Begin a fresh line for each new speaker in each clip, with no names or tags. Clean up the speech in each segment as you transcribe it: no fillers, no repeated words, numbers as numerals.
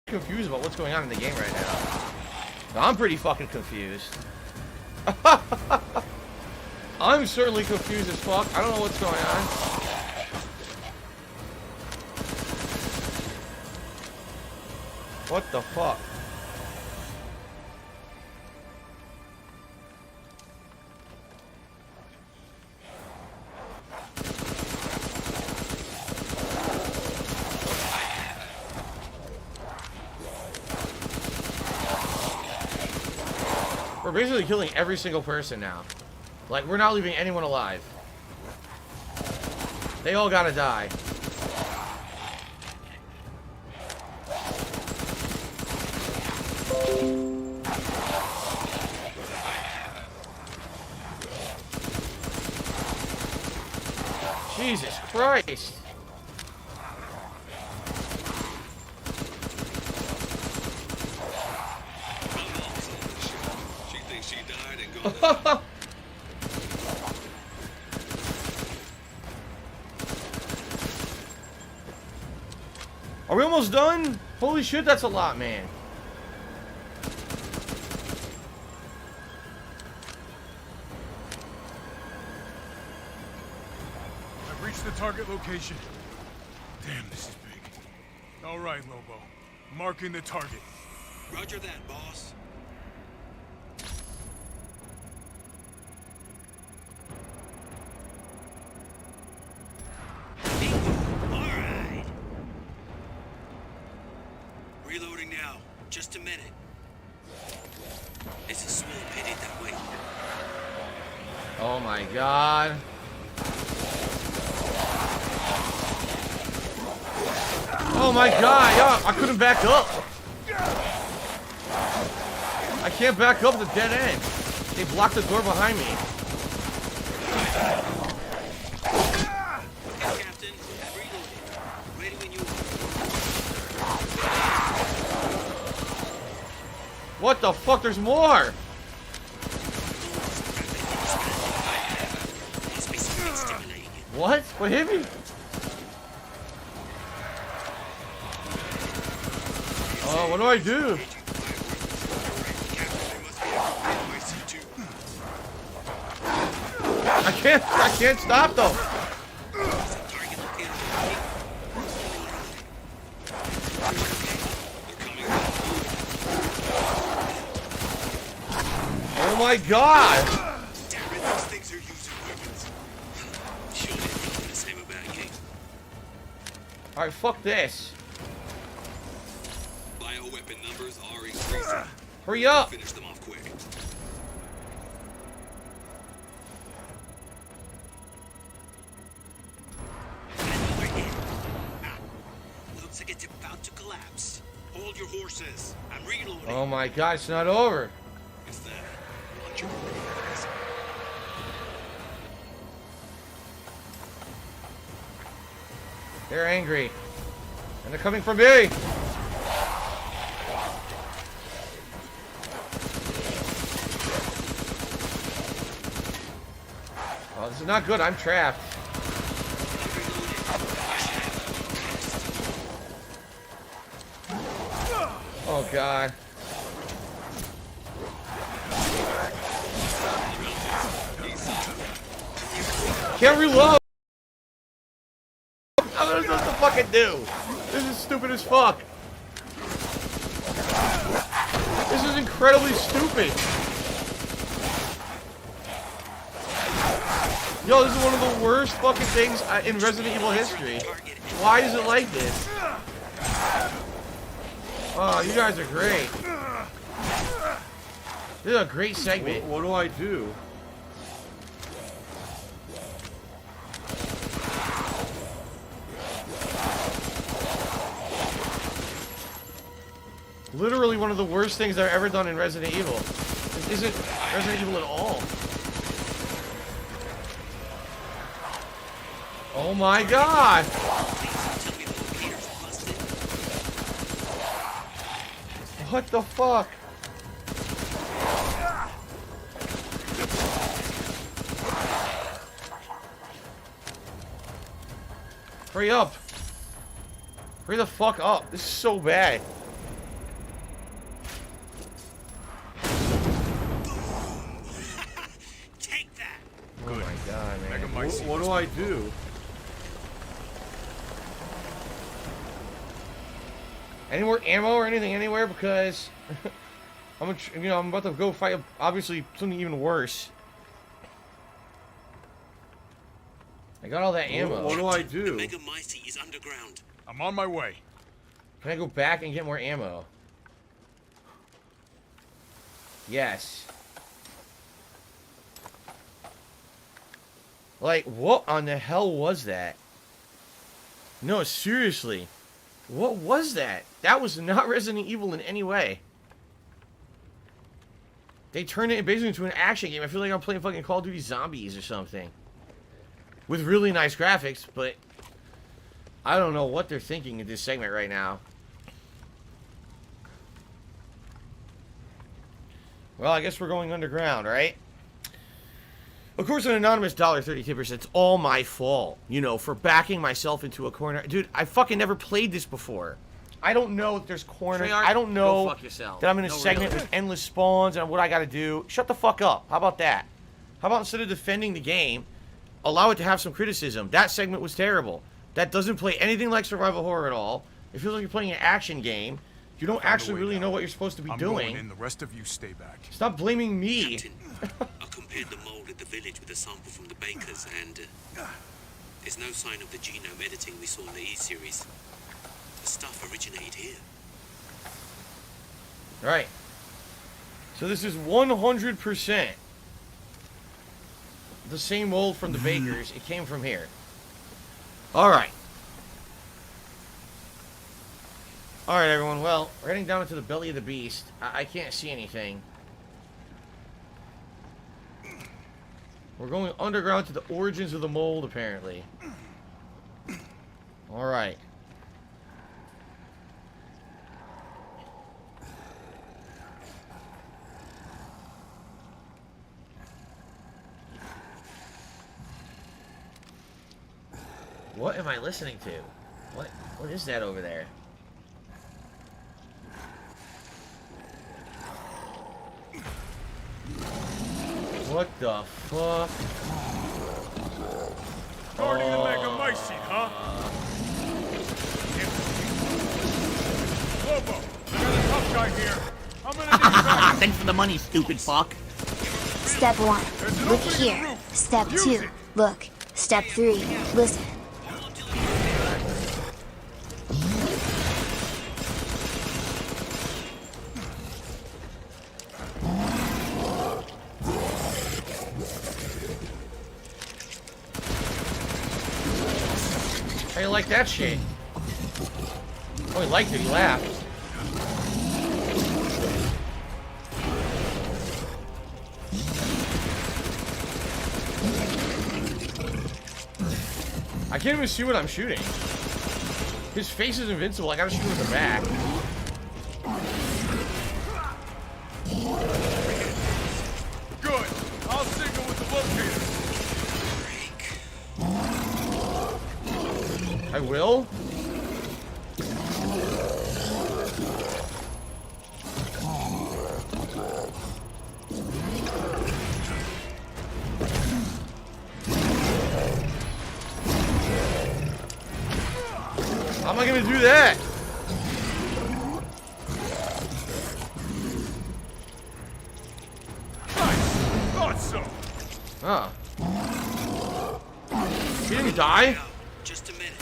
confused about what's going on in the game right now. I'm pretty fucking confused. I'm certainly confused as fuck. I don't know what's going on. What the fuck? We're basically killing every single person now. Like, we're not leaving anyone alive. They all gotta die. Jesus Christ. Are we almost done? Holy shit, that's a lot, man.
I've reached the target location. Damn, this is big. All right, Lobo. Marking the target.
Roger that, boss. Reloading now. Just a minute. It's a small pit that way.
Oh my god. Oh my god, yeah, I couldn't back up. I can't back up the dead end. They blocked the door behind me.
Hey, Captain. Reloading. Ready when you
What the fuck? There's more! What? What hit me? Oh, what do I do? I can't stop them. Oh my god!
Damn it, these things are using weapons. Sure didn't think the same about you.
Alright, fuck this.
Bioweapon numbers are increasing.
Hurry up!
Finish them off quick. And we're in. Looks like it's about to collapse. Hold your horses. I'm reloading.
Oh my god, it's not over.
Is that what you're realizing?
They're angry. And they're coming for me! Oh, this is not good. I'm trapped. Oh god. Can't reload! I don't know what to fucking do! This is stupid as fuck! This is incredibly stupid! Yo, this is one of the worst fucking things in Resident Evil history. Why is it like this? Oh, you guys are great. This is a great segment.
What do I do?
Literally one of the worst things I've ever done in Resident Evil. This isn't Resident Evil at all. Oh my god! What the fuck? Hurry up! Hurry the fuck up! This is so bad. Oh my god, man.
What do I do?
Any more ammo or anything anywhere? Because I'm about to go fight obviously something even worse. I got all that ammo.
What do I do?
The Mega Mighty is underground.
I'm on my way.
Can I go back and get more ammo? Yes. Like, what on the hell was that? No, seriously. What was that? That was not Resident Evil in any way. They turned it basically into an action game. I feel like I'm playing fucking Call of Duty Zombies or something. With really nice graphics, but I don't know what they're thinking in this segment right now. Well, I guess we're going underground, right? Of course, an anonymous $1.30 tipper says it's all my fault, you know, for backing myself into a corner. Dude, I fucking never played this before. I don't know if there's corners. I don't know that I'm in a segment with endless spawns and what I gotta do. Shut the fuck up. How about that? How about instead of defending the game, allow it to have some criticism? That segment was terrible. That doesn't play anything like survival horror at all. It feels like you're playing an action game. You don't actually really know what you're supposed to be doing.
Going in, the rest of you stay back.
Stop blaming me.
Captain, I compared the mold at the village with a sample from the bakers, and there's no sign of the genome editing we saw in the E-series. The stuff originated here.
Right. So this is 100% the same mold from the bakers. It came from here. Alright. Alright, everyone. Well, we're heading down into the belly of the beast. I can't see anything. We're going underground to the origins of the mold, apparently. Alright. What am I listening to? What is that over there? What the fuck?
Guarding the Mega Mighty, huh? Lobo, I got a tough guy here. I'm gonna need back.
Thanks for the money, stupid fuck.
Step 1, look here. Step 2, look. Step 3, listen.
How you like that shit? Oh, he liked it. He laughed. I can't even see what I'm shooting. His face is invincible. I gotta shoot him in the back.
Good. I'll signal with the locator.
I will? How am I gonna do that?
Nice. Thought so.
Huh. He didn't die?
Just a minute.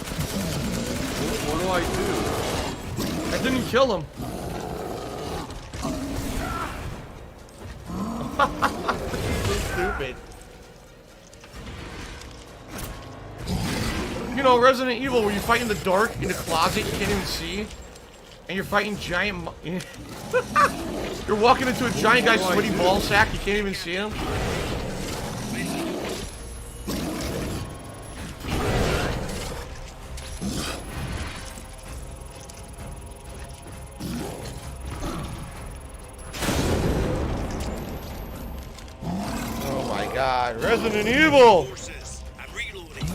What do I do?
That didn't kill him. So stupid. You know, Resident Evil, where you fight in the dark, in the closet, you can't even see, and you're fighting giant... You're walking into a giant guy's sweaty ball sack, you can't even see him. Oh my god, Resident Evil!
Forces, I'm reloading.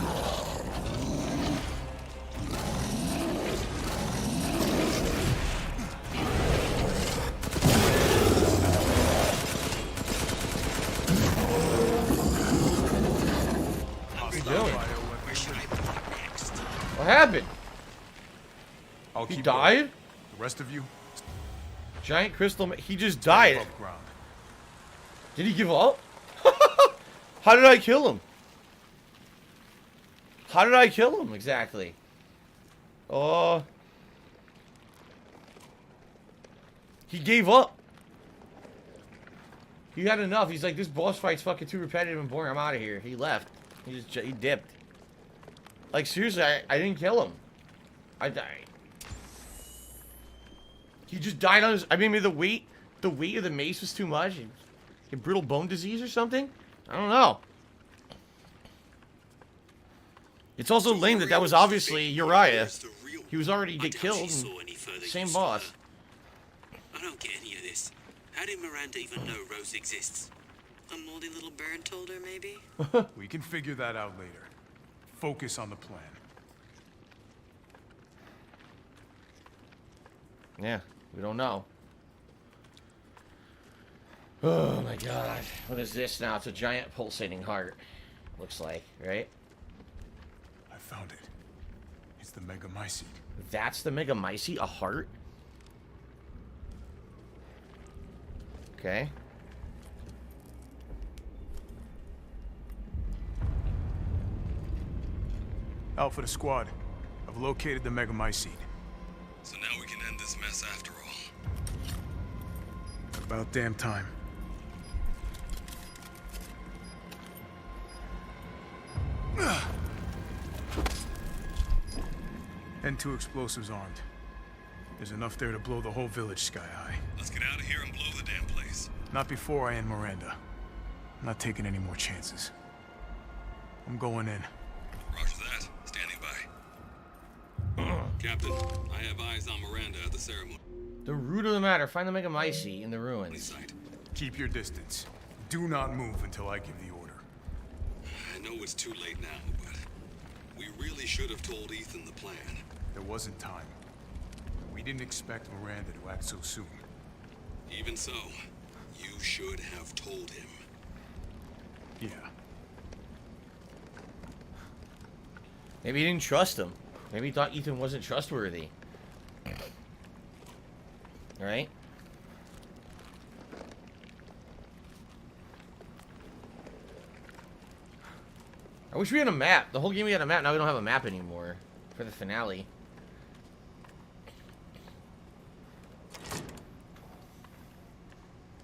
happened?
I'll
He
keep
died?
going. The rest of you,
Giant crystal. He just
stay
died.
above ground.
Did he give up? How did I kill him? How did I kill him exactly? Oh. He gave up. He had enough. He's like, this boss fight's fucking too repetitive and boring. I'm out of here. He left. He dipped. Like, seriously, I didn't kill him. I died. He just died on his... I mean, maybe the weight of the mace was too much. He had brittle bone disease or something? I don't know. It's also lame that was obviously Uriah. He was already get killed. Same boss.
I don't get any of this. How did Miranda even know Rose exists? A moldy little bird told her, maybe?
We can figure that out later. Focus on the plan.
Yeah, we don't know. Oh my god. What is this now? It's a giant pulsating heart. Looks like, right?
I found it. It's the Megamycete.
That's the Megamycete? A heart? Okay.
Alpha to squad. I've located the Megamycete.
So now we can end this mess after all.
About damn time. And 2 explosives armed. There's enough there to blow the whole village sky high.
Let's get out of here and blow the damn place.
Not before I end Miranda. I'm not taking any more chances. I'm going in.
Roger that. Standing by. Captain, I have eyes on Miranda at the ceremony
The root of the matter. Find the Megamycete in the ruins.
site.
Keep your distance. Do not move until I give the order.
I know it's too late now, but we really should have told Ethan the plan.
There wasn't time. We didn't expect Miranda to act so soon.
Even so, you should have told him.
Yeah.
Maybe he didn't trust him. Maybe he thought Ethan wasn't trustworthy. Right? I wish we had a map. The whole game we had a map. Now we don't have a map anymore for the finale.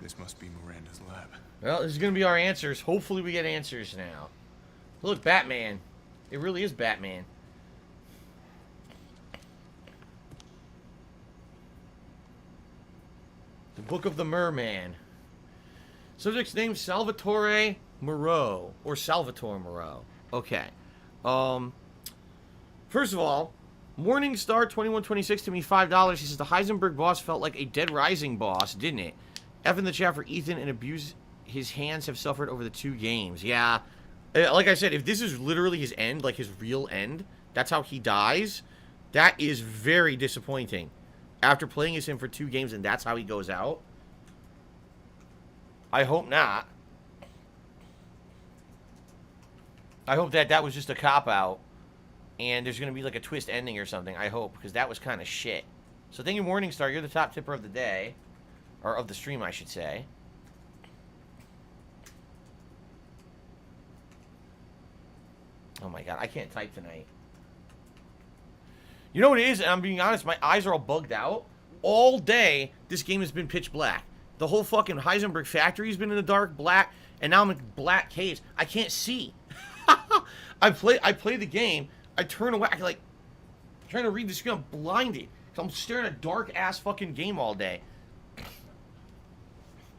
This must be Miranda's lab.
Well, this is going to be our answers. Hopefully we get answers now. Look, Batman. It really is Batman. The Book of the Merman. Subject's name Salvatore Moreau. Or Salvatore Moreau. Okay. First of all, Morningstar 2126 to me $5. He says the Heisenberg boss felt like a Dead Rising boss, didn't it? F in the chat for Ethan and abuse his hands have suffered over the 2 games. Yeah. Like I said, if this is literally his end, like his real end, that's how he dies, that is very disappointing. After playing as him for 2 games and that's how he goes out. I hope not. I hope that was just a cop-out and there's going to be like a twist ending or something. I hope, because that was kind of shit. So thank you, Morningstar. You're the top tipper of the day. Or of the stream, I should say. Oh my god, I can't type tonight. You know what it is? And I'm being honest, my eyes are all bugged out. All day, this game has been pitch black. The whole fucking Heisenberg factory has been in the dark black, and now I'm in black caves. I can't see. I play the game, I turn away, I like, trying to read the screen, I'm blinded. I'm staring at a dark-ass fucking game all day.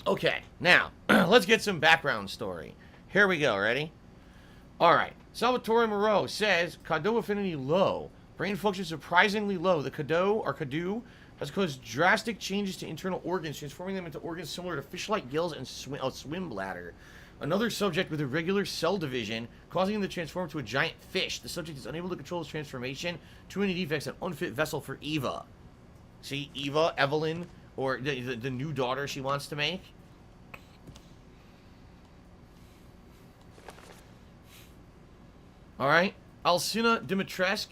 Okay, now, let's get some background story. Here we go, ready? Alright, Salvatore Moreau says, Cadeau affinity low. Brain function surprisingly low. The Cadeau has caused drastic changes to internal organs, transforming them into organs similar to fish-like gills and swim bladder. Another subject with irregular cell division, causing him to transform to a giant fish. The subject is unable to control his transformation. Too many defects, an unfit vessel for Eva. See, Eva, Evelyn, or the new daughter she wants to make. Alright. Alcina Dimitrescu.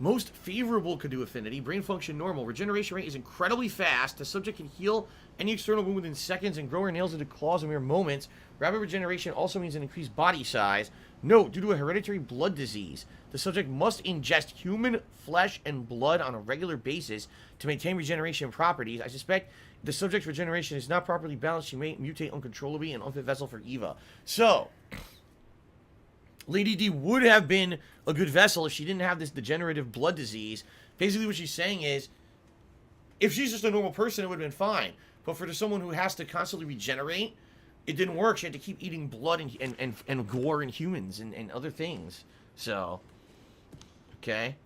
Most favorable Kadu affinity, brain function normal. Regeneration rate is incredibly fast. The subject can heal any external wound within seconds and grow her nails into claws in mere moments. Rapid regeneration also means an increased body size. Note, due to a hereditary blood disease, the subject must ingest human flesh and blood on a regular basis to maintain regeneration properties. I suspect if the subject's regeneration is not properly balanced, she may mutate uncontrollably, an unfit vessel for Eva. So, Lady D would have been a good vessel if she didn't have this degenerative blood disease. Basically what she's saying is, if she's just a normal person, it would have been fine. But for someone who has to constantly regenerate, it didn't work. She had to keep eating blood and gore and humans and other things. So, okay.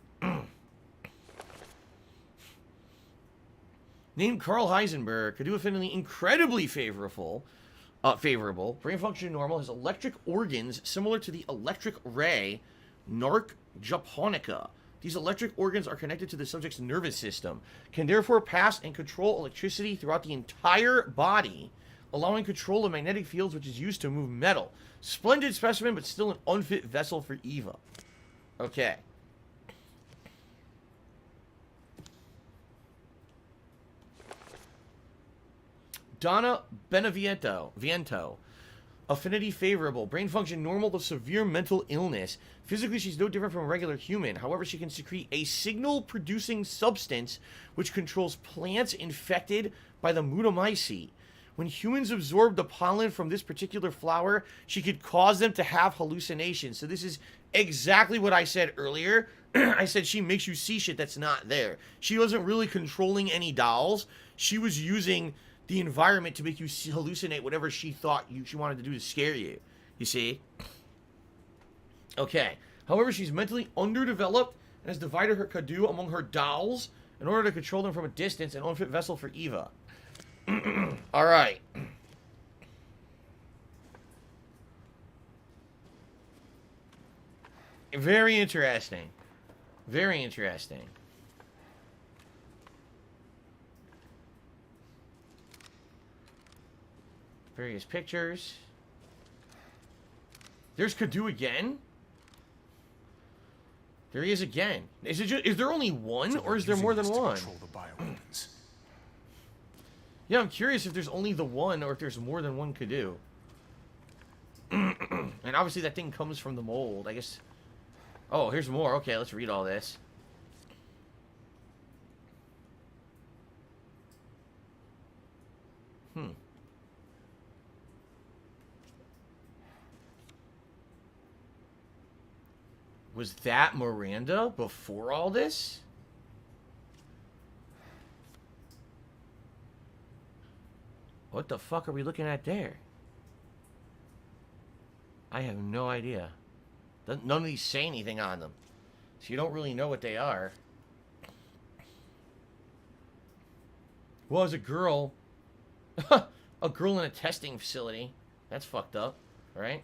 Named Carl Heisenberg, Kadu affinity incredibly favorable. Brain function normal, has electric organs similar to the electric ray Narc japonica. These electric organs are connected to the subject's nervous system, can therefore pass and control electricity throughout the entire body, allowing control of magnetic fields, which is used to move metal. Splendid specimen, but still an unfit vessel for Eva. Okay. Donna Viento. Affinity favorable. Brain function normal to severe mental illness. Physically, she's no different from a regular human. However, she can secrete a signal-producing substance which controls plants infected by the Mutomycete. When humans absorb the pollen from this particular flower, she could cause them to have hallucinations. So this is exactly what I said earlier. I said she makes you see shit that's not there. She wasn't really controlling any dolls. She was using the environment to make you hallucinate whatever she thought she wanted to do to scare you. You see? Okay. However, she's mentally underdeveloped and has divided her Kadu among her dolls in order to control them from a distance, an unfit vessel for Eva. Alright. Very interesting. Very interesting. Various pictures. There's Kadu again? There he is again. Is there only one, or is there more than one? Yeah, I'm curious if there's only the one, or if there's more than one Kadu. And obviously that thing comes from the mold, I guess. Oh, here's more. Okay, let's read all this. Was that Miranda before all this? What the fuck are we looking at there? I have no idea. None of these say anything on them. So you don't really know what they are. Well, as a girl... a girl in a testing facility. That's fucked up, right?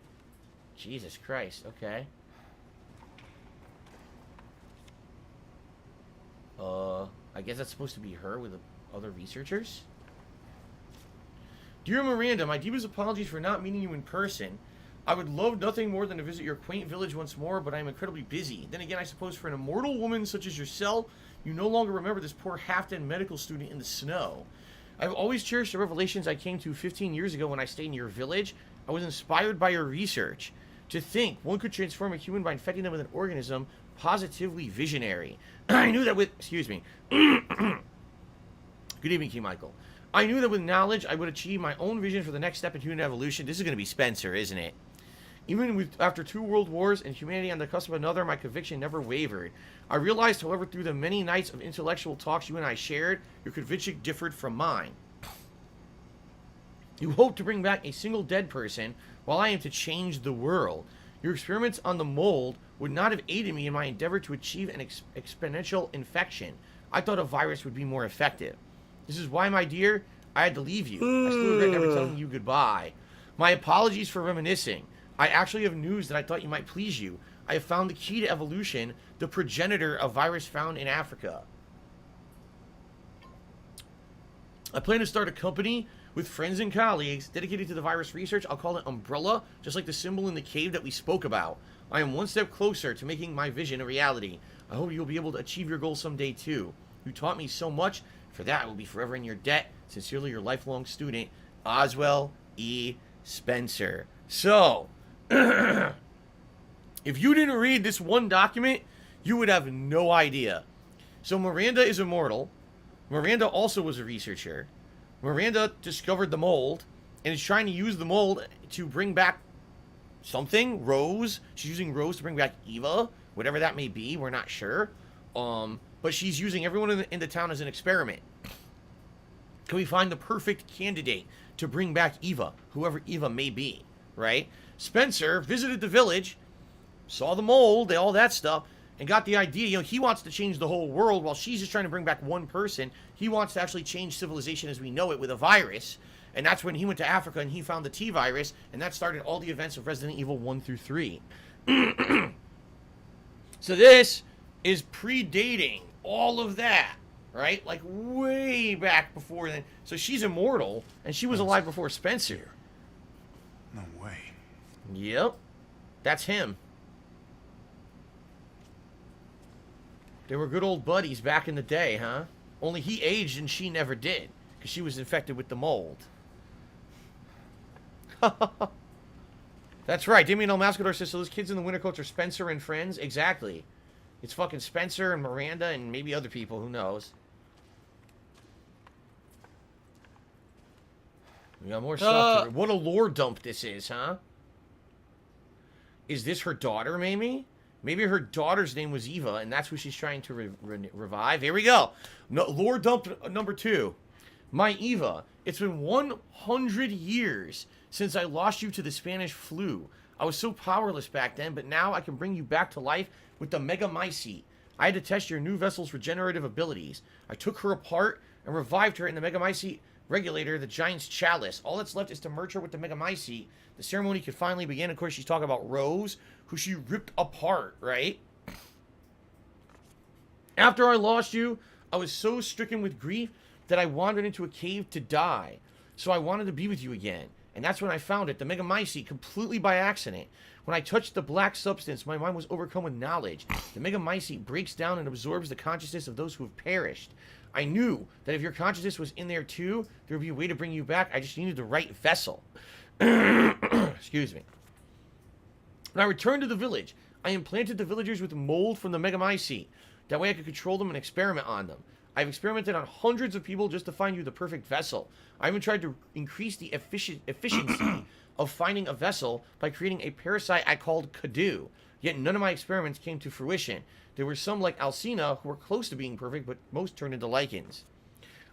Jesus Christ, okay. I guess that's supposed to be her with the other researchers? Dear Miranda, my deepest apologies for not meeting you in person. I would love nothing more than to visit your quaint village once more, but I am incredibly busy. Then again, I suppose for an immortal woman such as yourself, you no longer remember this poor half-dead medical student in the snow. I've always cherished the revelations I came to 15 years ago when I stayed in your village. I was inspired by your research. To think one could transform a human by infecting them with an organism, positively visionary. I knew that with... Excuse me. Good evening, King Michael. I knew that with knowledge, I would achieve my own vision for the next step in human evolution. This is going to be Spencer, isn't it? Even after 2 world wars and humanity on the cusp of another, my conviction never wavered. I realized, however, through the many nights of intellectual talks you and I shared, your conviction differed from mine. You hope to bring back a single dead person, while I am to change the world. Your experiments on the mold would not have aided me in my endeavor to achieve an exponential infection. I thought a virus would be more effective. This is why, my dear, I had to leave you. I still regret never telling you goodbye. My apologies for reminiscing. I actually have news that I thought you might please you. I have found the key to evolution, the progenitor of virus found in Africa. I plan to start a company with friends and colleagues dedicated to the virus research. I'll call it Umbrella, just like the symbol in the cave that we spoke about. I am one step closer to making my vision a reality. I hope you'll be able to achieve your goals someday too. You taught me so much. For that, I will be forever in your debt. Sincerely, your lifelong student, Oswell E. Spencer. So, if you didn't read this one document, you would have no idea. So Miranda is immortal. Miranda also was a researcher. Miranda discovered the mold and is trying to use the mold to bring back something. Rose. She's using Rose to bring back Eva. Whatever that may be, we're not sure. But she's using everyone in the town as an experiment. Can we find the perfect candidate to bring back Eva, whoever Eva may be, right? Spencer visited the village, saw the mold, all that stuff, and got the idea, you know, he wants to change the whole world while she's just trying to bring back one person. He wants to actually change civilization as we know it with a virus. And that's when he went to Africa and he found the T virus, and that started all the events of Resident Evil 1 through 3. So this is predating all of that, right? Like way back before then. So she's immortal, and she was alive before Spencer.
No way.
Yep. That's him. They were good old buddies back in the day, huh? Only he aged and she never did, because she was infected with the mold. That's right. Damien El Mascador says, so those kids in the winter coats are Spencer and friends? Exactly. It's fucking Spencer and Miranda and maybe other people. Who knows? We got more stuff. What a lore dump this is, huh? Is this her daughter, maybe? Maybe her daughter's name was Eva, and that's who she's trying to revive. Here we go. No, lore dump number 2. My Eva, it's been 100 years since I lost you to the Spanish flu. I was so powerless back then, but now I can bring you back to life with the Megamycete. I had to test your new vessel's regenerative abilities. I took her apart and revived her in the Megamycete regulator, the Giant's Chalice. All that's left is to merge her with the Megamycete. The ceremony could finally begin. Of course, she's talking about Rose, who she ripped apart, right? After I lost you, I was so stricken with grief that I wandered into a cave to die. So I wanted to be with you again. And that's when I found it, the Megamycete, completely by accident. When I touched the black substance, my mind was overcome with knowledge. The Megamycete breaks down and absorbs the consciousness of those who have perished. I knew that if your consciousness was in there too, there would be a way to bring you back. I just needed the right vessel. Excuse me. When I returned to the village, I implanted the villagers with mold from the Megamycete. That way I could control them and experiment on them. I've experimented on hundreds of people just to find you the perfect vessel. I even tried to increase the efficiency of finding a vessel by creating a parasite I called Kadu. Yet none of my experiments came to fruition. There were some like Alcina who were close to being perfect, but most turned into lichens.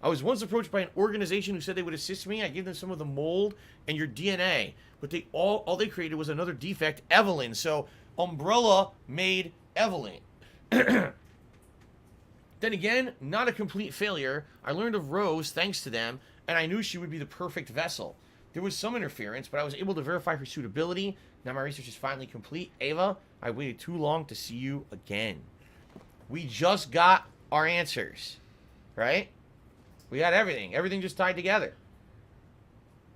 I was once approached by an organization who said they would assist me. I gave them some of the mold and your DNA, but they all they created was another defect, Evelyn. So Umbrella made Evelyn. Then again, not a complete failure. I learned of Rose thanks to them, and I knew she would be the perfect vessel. There was some interference, but I was able to verify her suitability. Now my research is finally complete. Ava, I waited too long to see you again. We just got our answers, right? We got everything. Everything just tied together.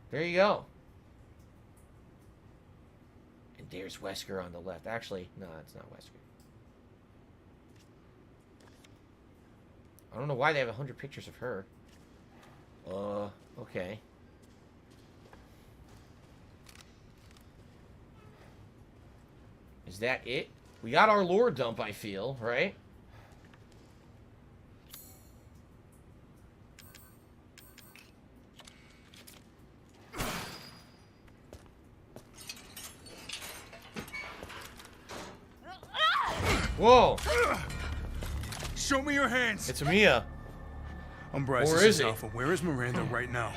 There you go. And there's Wesker on the left. Actually, no, it's not Wesker. I don't know why they have 100 pictures of her. Okay. Is that it? We got our lore dump, I feel, right? Whoa!
Show me your hands.
It's Mia.
I'm Bryce.
Or
This
is it?
Alpha. Where is Miranda right now?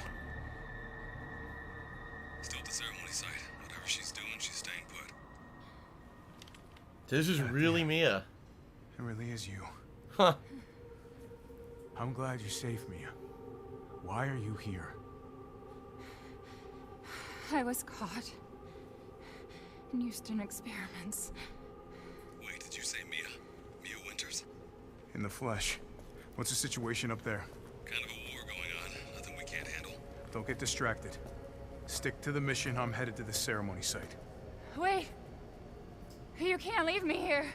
Still at the ceremony site. Whatever she's doing, she's staying put.
This is really Mia.
It really is you.
Huh.
I'm glad you saved me. Why are you here?
I was caught and used in experiments.
Wait, did you say Mia? Mia Winters?
In the flesh. What's the situation up there?
Kind of a war going on. Nothing we can't handle.
Don't get distracted. Stick to the mission. I'm headed to the ceremony site.
Wait! You can't leave me here.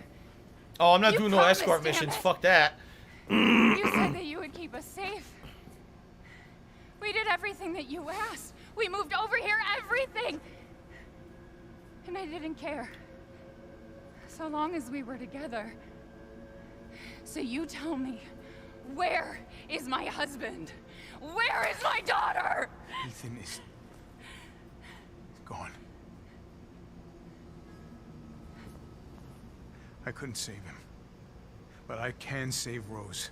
Oh, I'm not
You
doing no
promised,
escort
damn
missions.
it.
Fuck that.
You said that you would keep us safe. We did everything that you asked. We moved over here, everything. And I didn't care. So long as we were together. So you tell me, where is my husband? Where is my daughter?
Ethan is gone. I couldn't save him, but I can save Rose.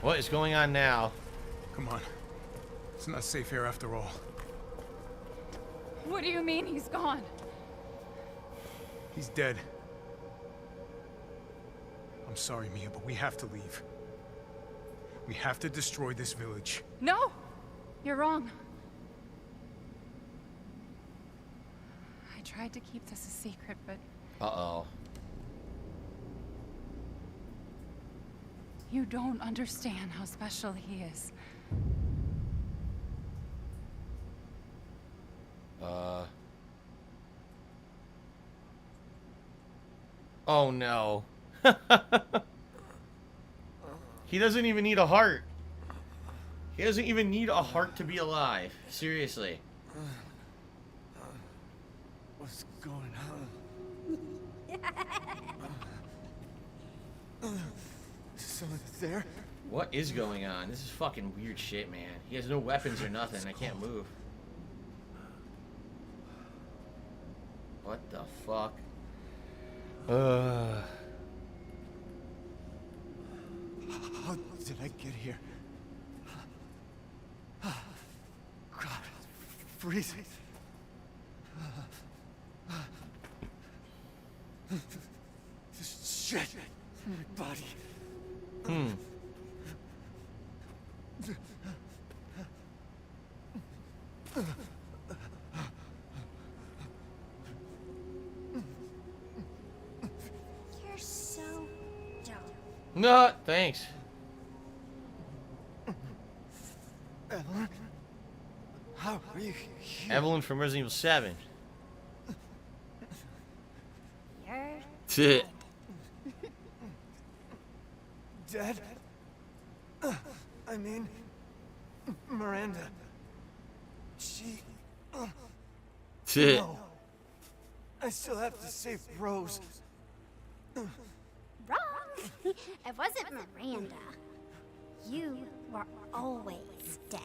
What is going on now?
Come on. It's not safe here after all.
What do you mean he's gone?
He's dead. I'm sorry, Mia, but we have to leave. We have to destroy this village.
No, you're wrong. I tried to keep this a secret, but
Uh-oh.
you don't understand how special he is.
Oh no. He doesn't even need a heart. He doesn't even need a heart to be alive. Seriously.
What's going on? Someone there?
What is going on? This is fucking weird shit, man. He has no weapons or nothing. I can't move. What the fuck?
How did I get here? God, freezing. This shit in my body.
You're so dumb.
No, thanks.
Evelyn? How are you here?
Evelyn from Resident Evil 7.
You're
Tit.
Dead? I mean, Miranda. She...
Tit.
No. I still have to save Rose.
wrong. It wasn't Miranda. You were always dead.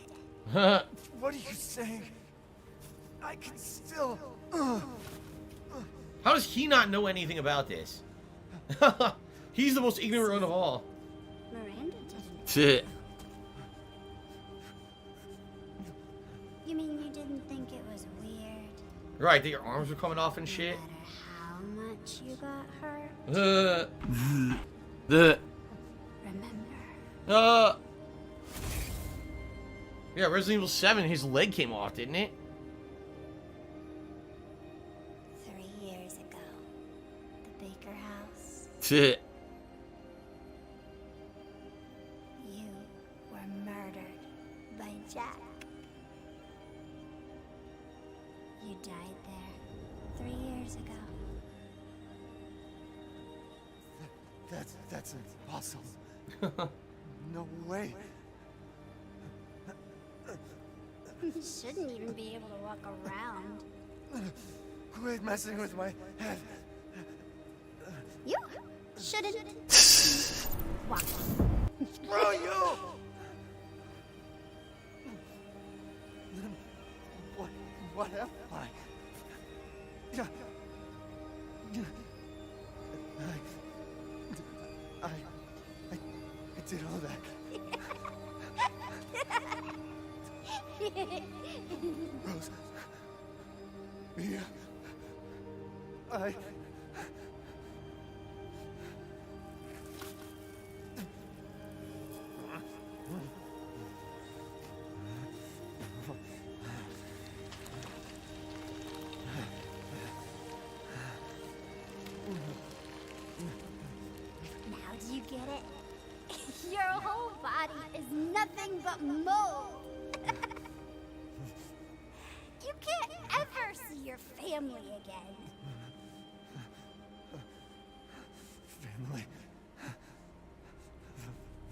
What are you saying? I can still...
How does he not know anything about this? He's the most ignorant one of all.
Miranda didn't.
Tit.
You mean you didn't think it was weird?
Right, that your arms were coming off and
No
shit.
matter how much you got hurt?
The.
Remember,
Yeah, Resident Evil 7, his leg came off, didn't it?
3 years ago, the Baker house,
Tit.
you were murdered by Jack. You died there 3 years ago.
That's impossible. No way.
You shouldn't even be able to walk around.
Quit messing with my head.
You shouldn't walk.
Screw you! What am I? Yeah. I did all that. Rose. Mia.
Now do you get it? Your whole body is nothing but mold. You
can't ever see your family again.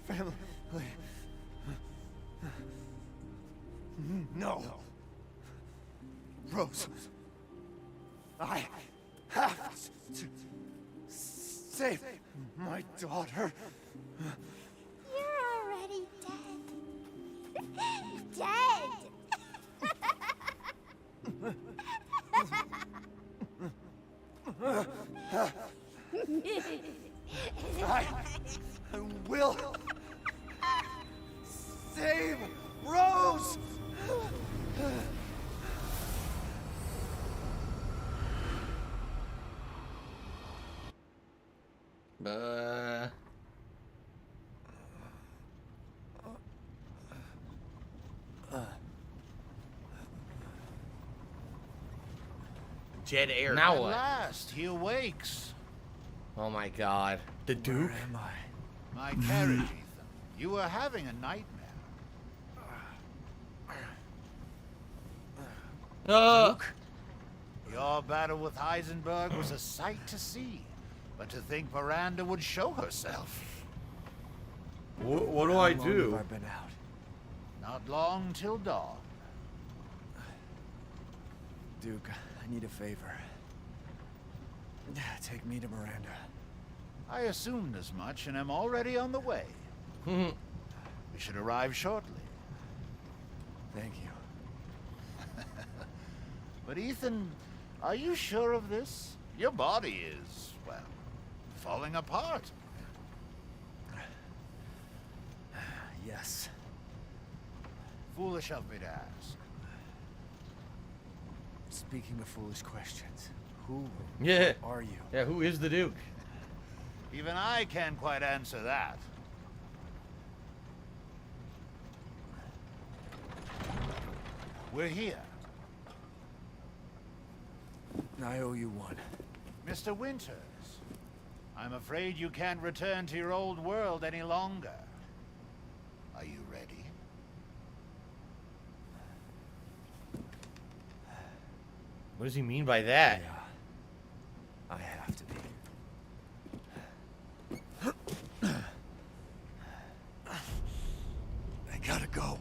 Family. No. Rose. I have to save my daughter.
You're already dead. Dead.
I will save Rose.
Dead air.
Now
At
what?
last,
he awakes.
Oh my god. The Duke?
Where am I?
My carriage, Ethan. You were having a nightmare. Duke, your battle with Heisenberg was a sight to see. But to think Miranda would show herself.
What do I
How long
do?
have I been out?
Not long till dawn.
Duke, I need a favor. Take me to Miranda.
I assumed as much and am already on the way. We should arrive shortly.
Thank you.
But Ethan, are you sure of this? Your body is, well, falling apart.
Yes.
Foolish of me to ask.
Speaking of foolish questions, who
Yeah.
are you?
Yeah, who is the Duke?
Even I can't quite answer that. We're here.
I owe you one.
Mr. Winters, I'm afraid you can't return to your old world any longer. Are you ready?
What does he mean by that?
Yeah. I have to be. I gotta go.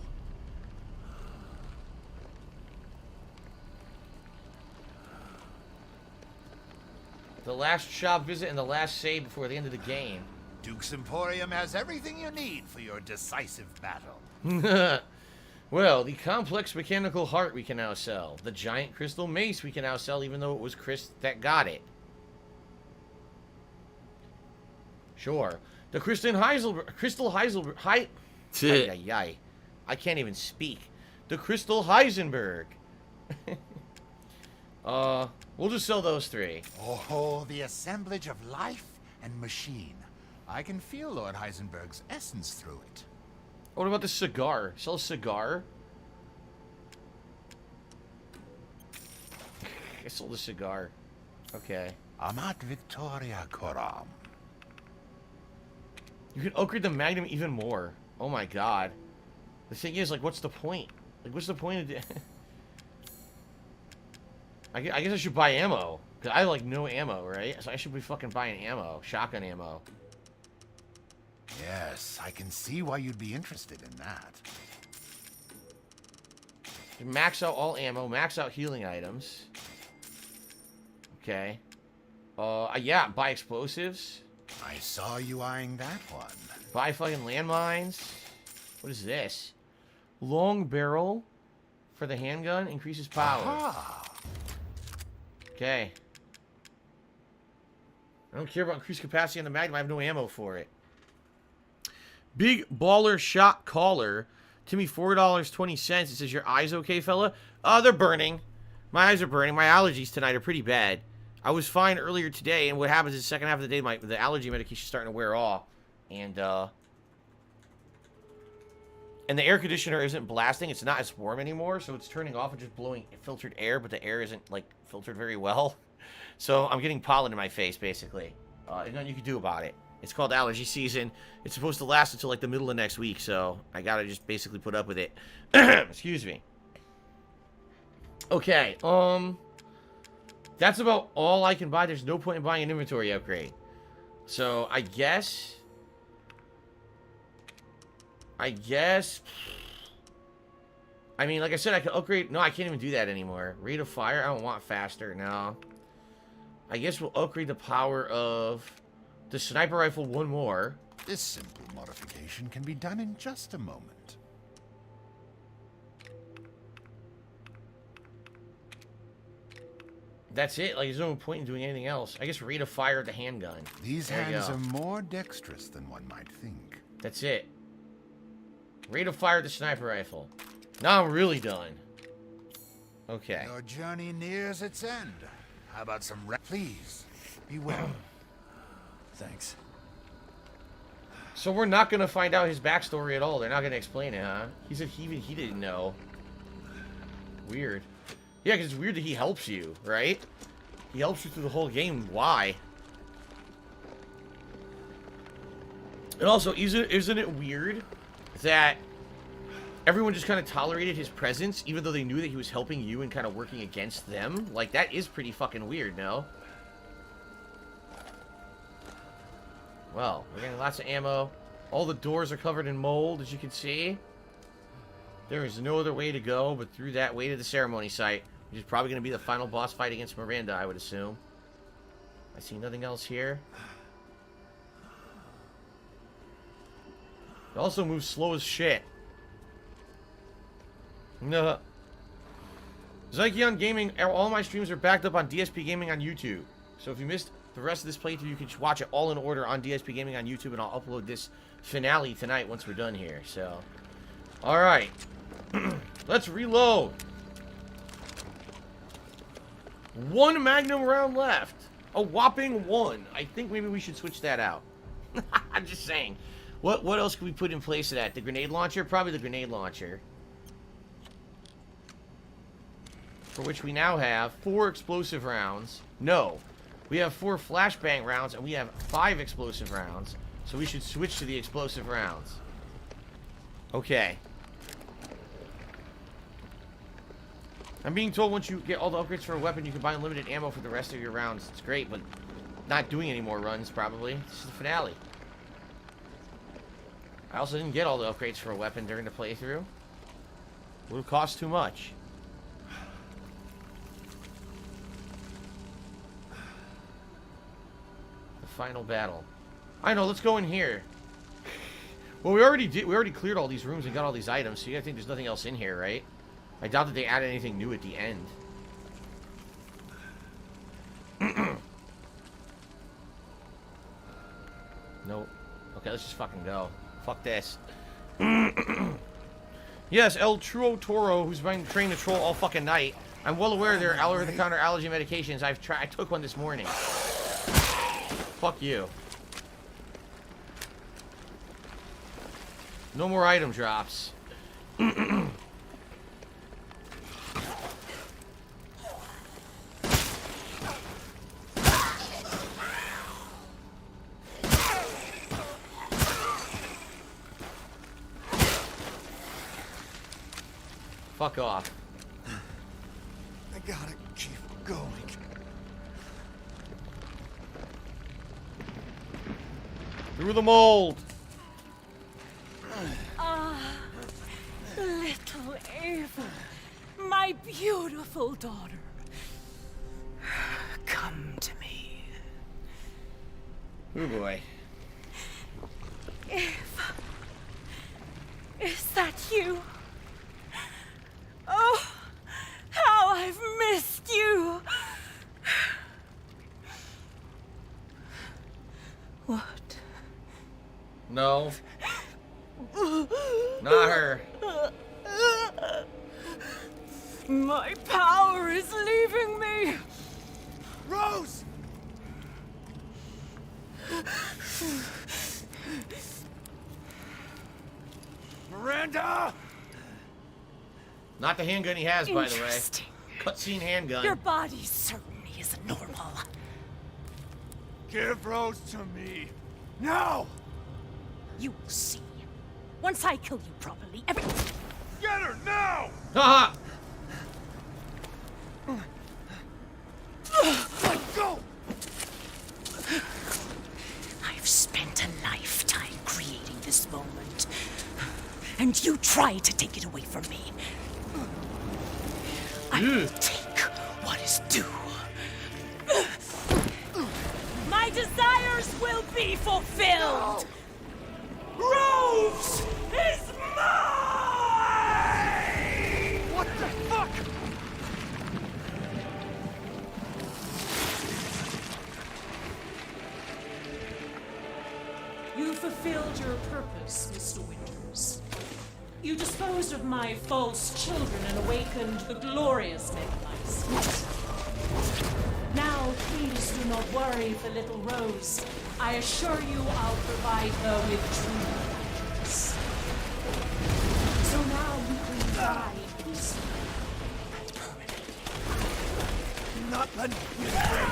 The last shop visit and the last save before the end of the game.
Duke's Emporium has everything you need for your decisive battle.
Well, the complex mechanical heart we can now sell. The giant crystal mace we can now sell, even though it was Chris that got it. Sure. The Crystal Heisenberg... I can't even speak. The Crystal Heisenberg. We'll just sell those three.
Oh, the assemblage of life and machine. I can feel Lord Heisenberg's essence through it.
What about the cigar? Sell a cigar? I sold a cigar. Okay.
Amat Victoria Coram.
You can upgrade the Magnum even more. Oh my god. The thing is, like, what's the point? Like, what's the point of... I guess I should buy ammo. Because I have, like, no ammo, right? So I should be fucking buying ammo. Shotgun ammo.
Yes, I can see why you'd be interested in that.
Max out all ammo. Max out healing items. Okay. Yeah, buy explosives.
I saw you eyeing that one.
Buy fucking landmines. What is this? Long barrel for the handgun. Increases power.
Aha.
Okay. I don't care about increased capacity on the Magnum. I have no ammo for it. Big baller shot caller. Timmy, $4.20. It says, your eyes okay, fella? They're burning. My eyes are burning. My allergies tonight are pretty bad. I was fine earlier today, and what happens is the second half of the day, the allergy medication is starting to wear off. And the air conditioner isn't blasting. It's not as warm anymore, so it's turning off and just blowing filtered air, but the air isn't, like, filtered very well. So I'm getting pollen in my face, basically. There's nothing you can do about it. It's called allergy season. It's supposed to last until, like, the middle of next week, so I gotta just basically put up with it. Excuse me. Okay, that's about all I can buy. There's no point in buying an inventory upgrade. So, I guess... I mean, like I said, I can upgrade... No, I can't even do that anymore. Rate of fire? I don't want faster. No. I guess we'll upgrade the power of the sniper rifle one more.
This simple modification can be done in just a moment.
That's it. Like, there's no point in doing anything else. I guess rate of fire of the handgun.
These
There you
hands
go.
are more dexterous than one might think.
That's it. Rate of fire of the sniper rifle. Now I'm really done. Okay.
Your journey nears its end. How about some rest? Please, be well.
Thanks.
So we're not going to find out his backstory at all. They're not going to explain it, huh? He said he didn't know. Weird. Yeah, because it's weird that he helps you, right? He helps you through the whole game. Why? And also, isn't it weird that everyone just kind of tolerated his presence, even though they knew that he was helping you and kind of working against them? Like, that is pretty fucking weird, no? Well, we're getting lots of ammo. All the doors are covered in mold, as you can see. There is no other way to go but through that way to the ceremony site, which is probably going to be the final boss fight against Miranda, I would assume. I see nothing else here. It also moves slow as shit. No. Zykeon Gaming, all my streams are backed up on DSP Gaming on YouTube. So if you missed the rest of this playthrough, you can watch it all in order on DSP Gaming on YouTube, and I'll upload this finale tonight once we're done here. So, alright. Let's reload. 1 magnum round left. A whopping 1. I think maybe we should switch that out. I'm just saying. What else can we put in place of that? The grenade launcher? Probably the grenade launcher. For which we now have 4 explosive rounds. No. We have 4 flashbang rounds, and we have 5 explosive rounds. So we should switch to the explosive rounds. Okay. I'm being told once you get all the upgrades for a weapon, you can buy unlimited ammo for the rest of your rounds. It's great, but not doing any more runs, probably. This is the finale. I also didn't get all the upgrades for a weapon during the playthrough. Would have cost too much. The final battle. I know, let's go in here. Well, we already cleared all these rooms and got all these items, so you gotta think there's nothing else in here, right? I doubt that they added anything new at the end. Nope. Okay, let's just fucking go. Fuck this. Yes, El Truo Toro, who's been trained to troll all fucking night. I'm well aware there are over-the-counter allergy medications. I took one this morning. Fuck you. No more item drops. Fuck off.
I gotta keep going.
Through the mold.
Little Ava, my beautiful daughter. Come to me.
Oh boy.
Ava, is that you? Oh, how I've missed you. What?
No. Not her.
My power is leaving me.
Rose! Miranda!
Not the handgun he has, by the way.
Interesting.
Cutscene handgun.
Your body certainly isn't normal.
Give Rose to me. Now!
You will see. Once I kill you properly, every...
Get her now!
Haha!
this moment. And you try to take it away from me. I will take what is due. My desires will be fulfilled! Rose is mine!
What the fuck?
You fulfilled your purpose, Mr. Winters. You disposed of my false children and awakened the glorious Megamice. Now, please do not worry for little Rose. I assure you I'll provide her with true happiness. So now you can die peacefully and permanently.
Not letting me away.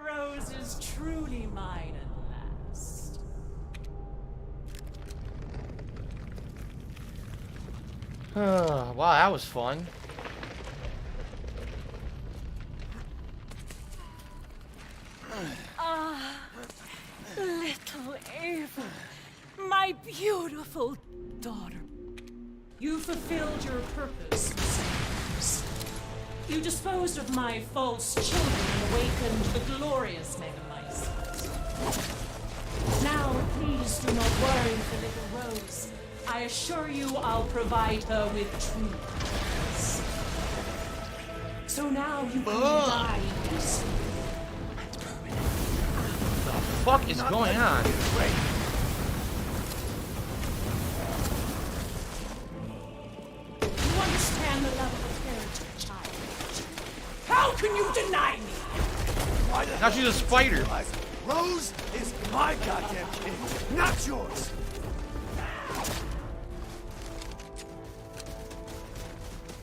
Rose is truly mine at last.
Wow, that was fun.
Little Ava, my beautiful daughter. You fulfilled your purpose, Miss Andrews. You disposed of my false children and awakened the glorious Megamice. Now, please do not worry for little Rose. I assure you I'll provide her with true happiness. So now you can die peacefully and permanently.
What the fuck is going on?
You understand the love of a parent to a child. How can you deny me?
Why the
Now
hell
she's a
did you
spider.
realize Rose is my goddamn kid, not yours.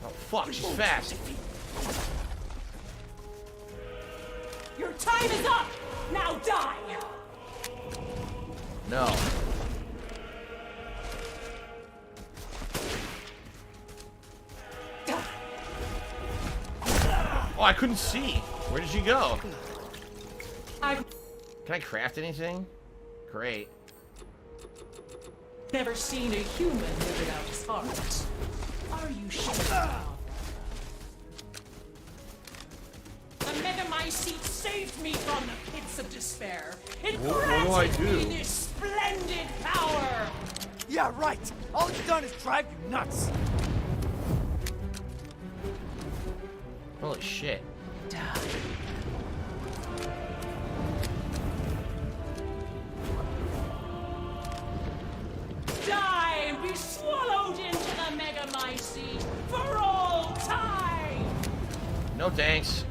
Oh fuck, she's fast.
Your time is up! Now die!
No. Oh, I couldn't see. Where did she go?
I've
Can I craft anything? Great.
never seen a human live without his heart. Are you sure? The Megamycete saved me from the pits of despair. It
What do I
granted me
do?
this splendid power!
Yeah, right. All it's done is drive you nuts.
Holy shit.
Die. Die and be swallowed into the Megamycete for all time!
No thanks.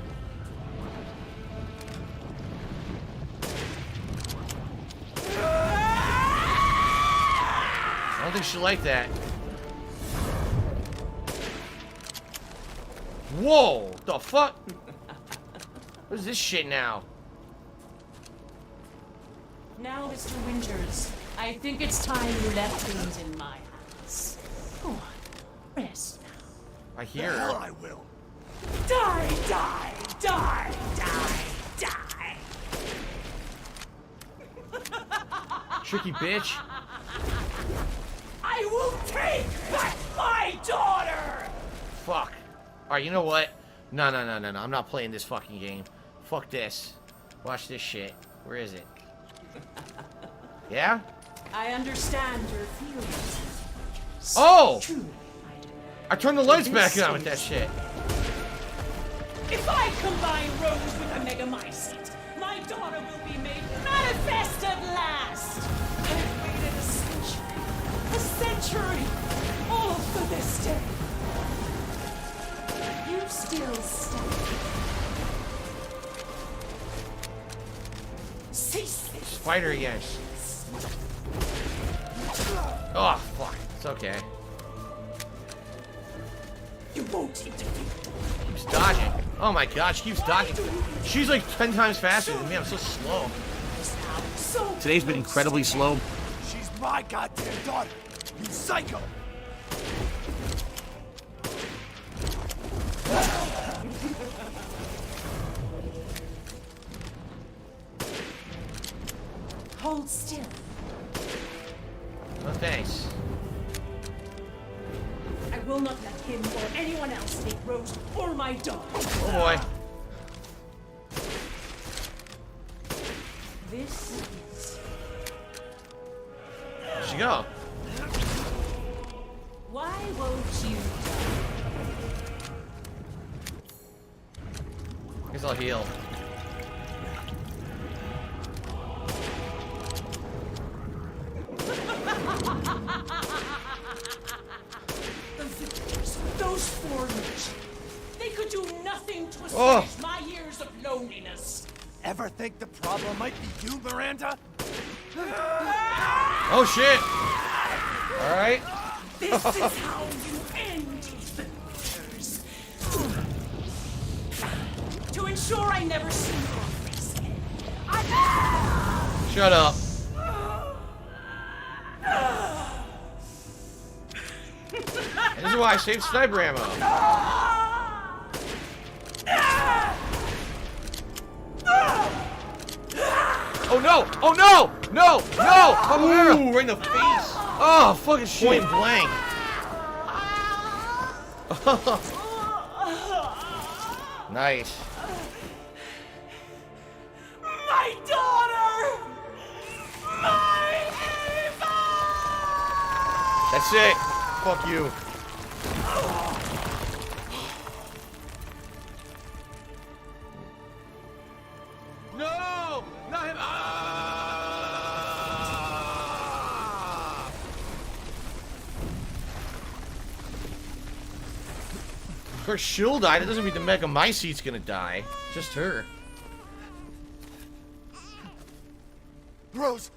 I don't think she liked that. Whoa! The fuck? What is this shit now?
Now, Mr. Winters, I think it's time you left things in my hands. Go on, rest now.
I hear
Hell,
her.
I will.
Die, die, die, die, die!
Tricky bitch.
I will take back my daughter!
Fuck. Alright, you know what? No. I'm not playing this fucking game. Fuck this. Watch this shit. Where is it? Yeah?
I understand your feelings.
Oh!
Truly, I do.
I turned the lights back on with that shit.
If I combine Rose with a Megamycete, my daughter will be made manifest at last! I've waited a century, all for this day. You still stand. Cease this.
Spider again. Oh, fuck. It's okay.
You won't interfere.
Keeps dodging. Oh my god, she keeps dodging. She's like 10 times faster than me. I'm so slow.
So
Today's been incredibly slow.
She's my goddamn daughter. You psycho.
hold still.
Oh, thanks.
I will not let him or anyone else take Rose or my dog.
Oh boy.
This is...
Where'd she go?
Why won't you die?
Guess I'll heal.
The victors, those foreigners, they could do nothing to
Oh.
assuage my years of loneliness.
Ever think the problem might be you, Miranda?
Oh shit! Alright.
This is how you end the victors. To ensure I never see your face again.
Shut up. This is why I saved sniper ammo. Oh no! Oh no! No! No! Ooh, right in the face! Oh, fucking shit. Point blank. Nice.
My daughter! My Eva!
That's it. Fuck you. No! Not him! Ah! Of course, she'll die. That doesn't mean the Mega My Seat's gonna die. Just her.
Rose!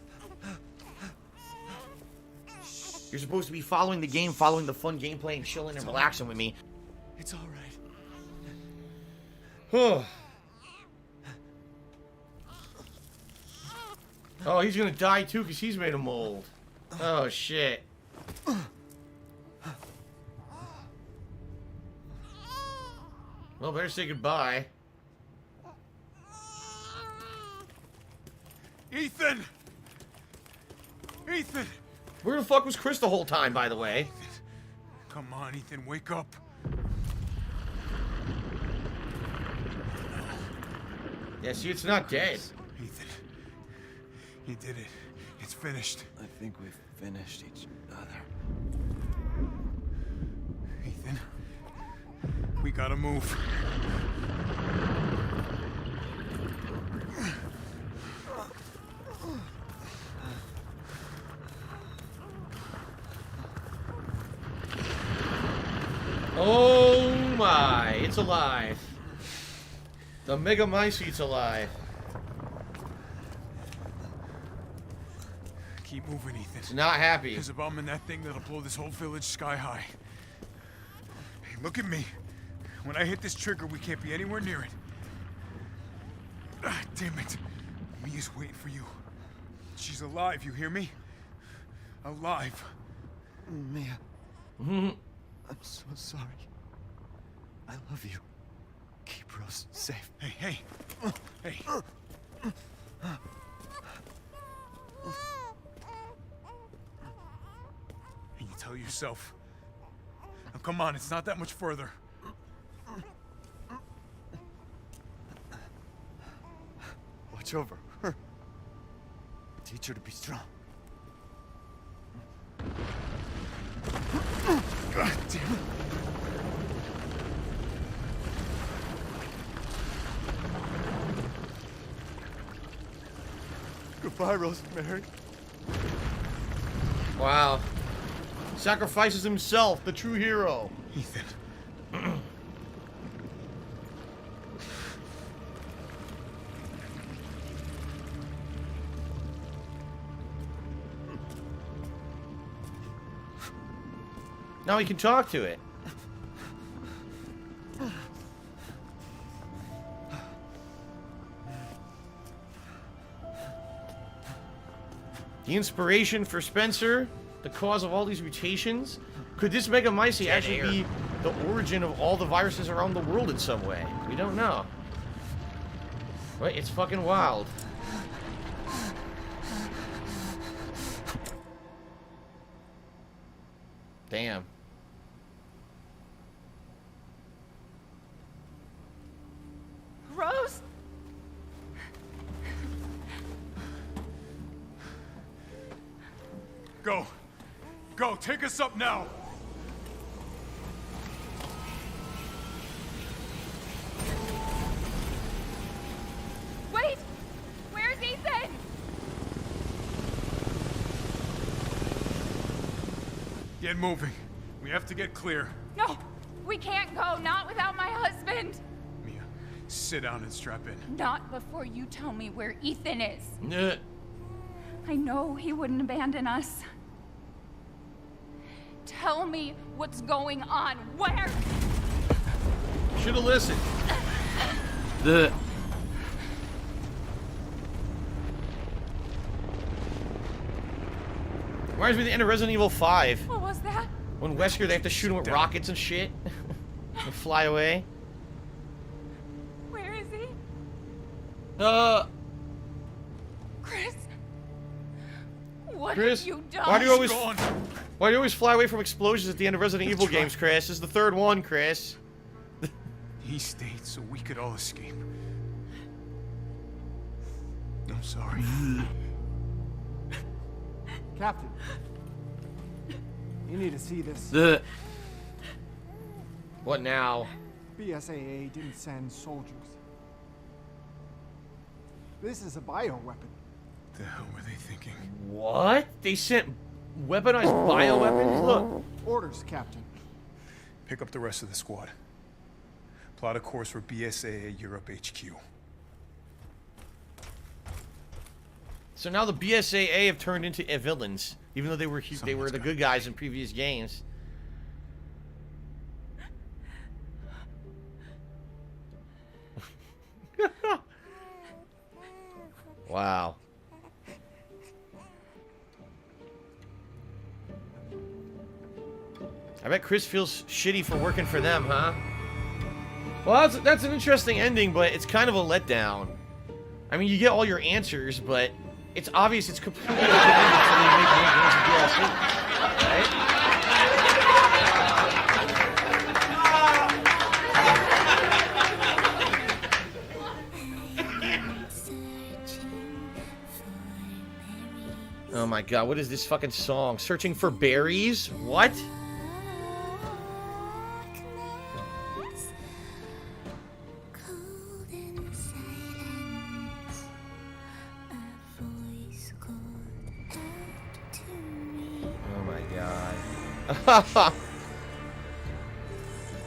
You're supposed to be following the game, following the fun gameplay, and chilling and relaxing with me.
It's alright.
Oh, he's gonna die too because he's made of mold. Oh, shit. Well, better say goodbye.
Ethan! Ethan!
Where the fuck was Chris the whole time, by the way?
Come on, Ethan, wake up.
Yeah, see, it's not dead.
Ethan, you did it. It's finished.
I think we've finished each other.
Ethan, we gotta move.
Oh my, it's alive. The Mega My Seat's alive.
Keep moving, Ethan.
It's not happy.
There's a bomb in that thing that'll blow this whole village sky high. Hey, look at me. When I hit this trigger, we can't be anywhere near it. Ah, damn it. Mia's waiting for you. She's alive, you hear me? Alive.
Mia. I'm so sorry. I love you. Keep Rose safe.
Hey, hey. Hey. And you tell yourself. Now, come on, it's not that much further.
Watch over her. Teach her to be strong.
God damn it.
Goodbye, Rosemary.
Wow. Sacrifices himself, the true hero.
Ethan.
Now he can talk to it. The inspiration for Spencer, the cause of all these mutations. Could this Mega My Seat actually be the origin of all the viruses around the world in some way? We don't know. But it's fucking wild. Damn.
Rose?
Go. Go, take us up now.
Wait! Where's Ethan?
Get moving. We have to get clear.
No! We can't go, not without my husband!
Mia, sit down and strap in.
Not before you tell me where Ethan is.
Nuh.
I know he wouldn't abandon us. Tell me what's going on. Where?
Should have listened. The. Reminds me of the end of Resident Evil 5.
What was that?
When Wesker, they have to shoot him with rockets and shit. And fly away.
Where is he? Chris? What
Chris,
have you done?
why do you always fly away from explosions at the end of Resident Evil games, Chris? This is the third one, Chris.
He stayed so we could all escape. I'm sorry.
Captain, you need to see this.
The. What now?
BSAA didn't send soldiers. This is a bioweapon.
The hell were they thinking?
What? They sent weaponized bioweapons? Look.
Orders, Captain.
Pick up the rest of the squad. Plot a course for BSAA Europe HQ.
So now the BSAA have turned into villains, even though they were the good guys in previous games. Wow. I bet Chris feels shitty for working for them, huh? Well, that's an interesting ending, but it's kind of a letdown. I mean, you get all your answers, but it's obvious it's completely open-ended until they make more games of DLC, right? Oh my god, what is this fucking song? Searching for berries? What?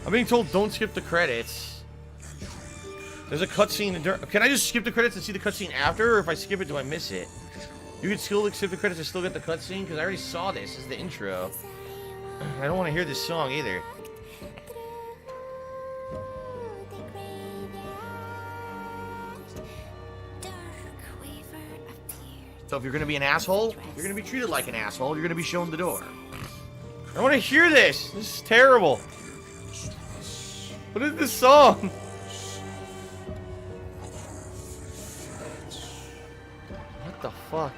I'm being told don't skip the credits. There's a cutscene. Can I just skip the credits and see the cutscene after, or if I skip it, do I miss it? You can still skip the credits and still get the cutscene, because I already saw this. This is the intro. I don't want to hear this song either. So if you're gonna be an asshole, you're gonna be treated like an asshole. You're gonna be shown the door. I want to hear this. This is terrible. What is this song? What the fuck?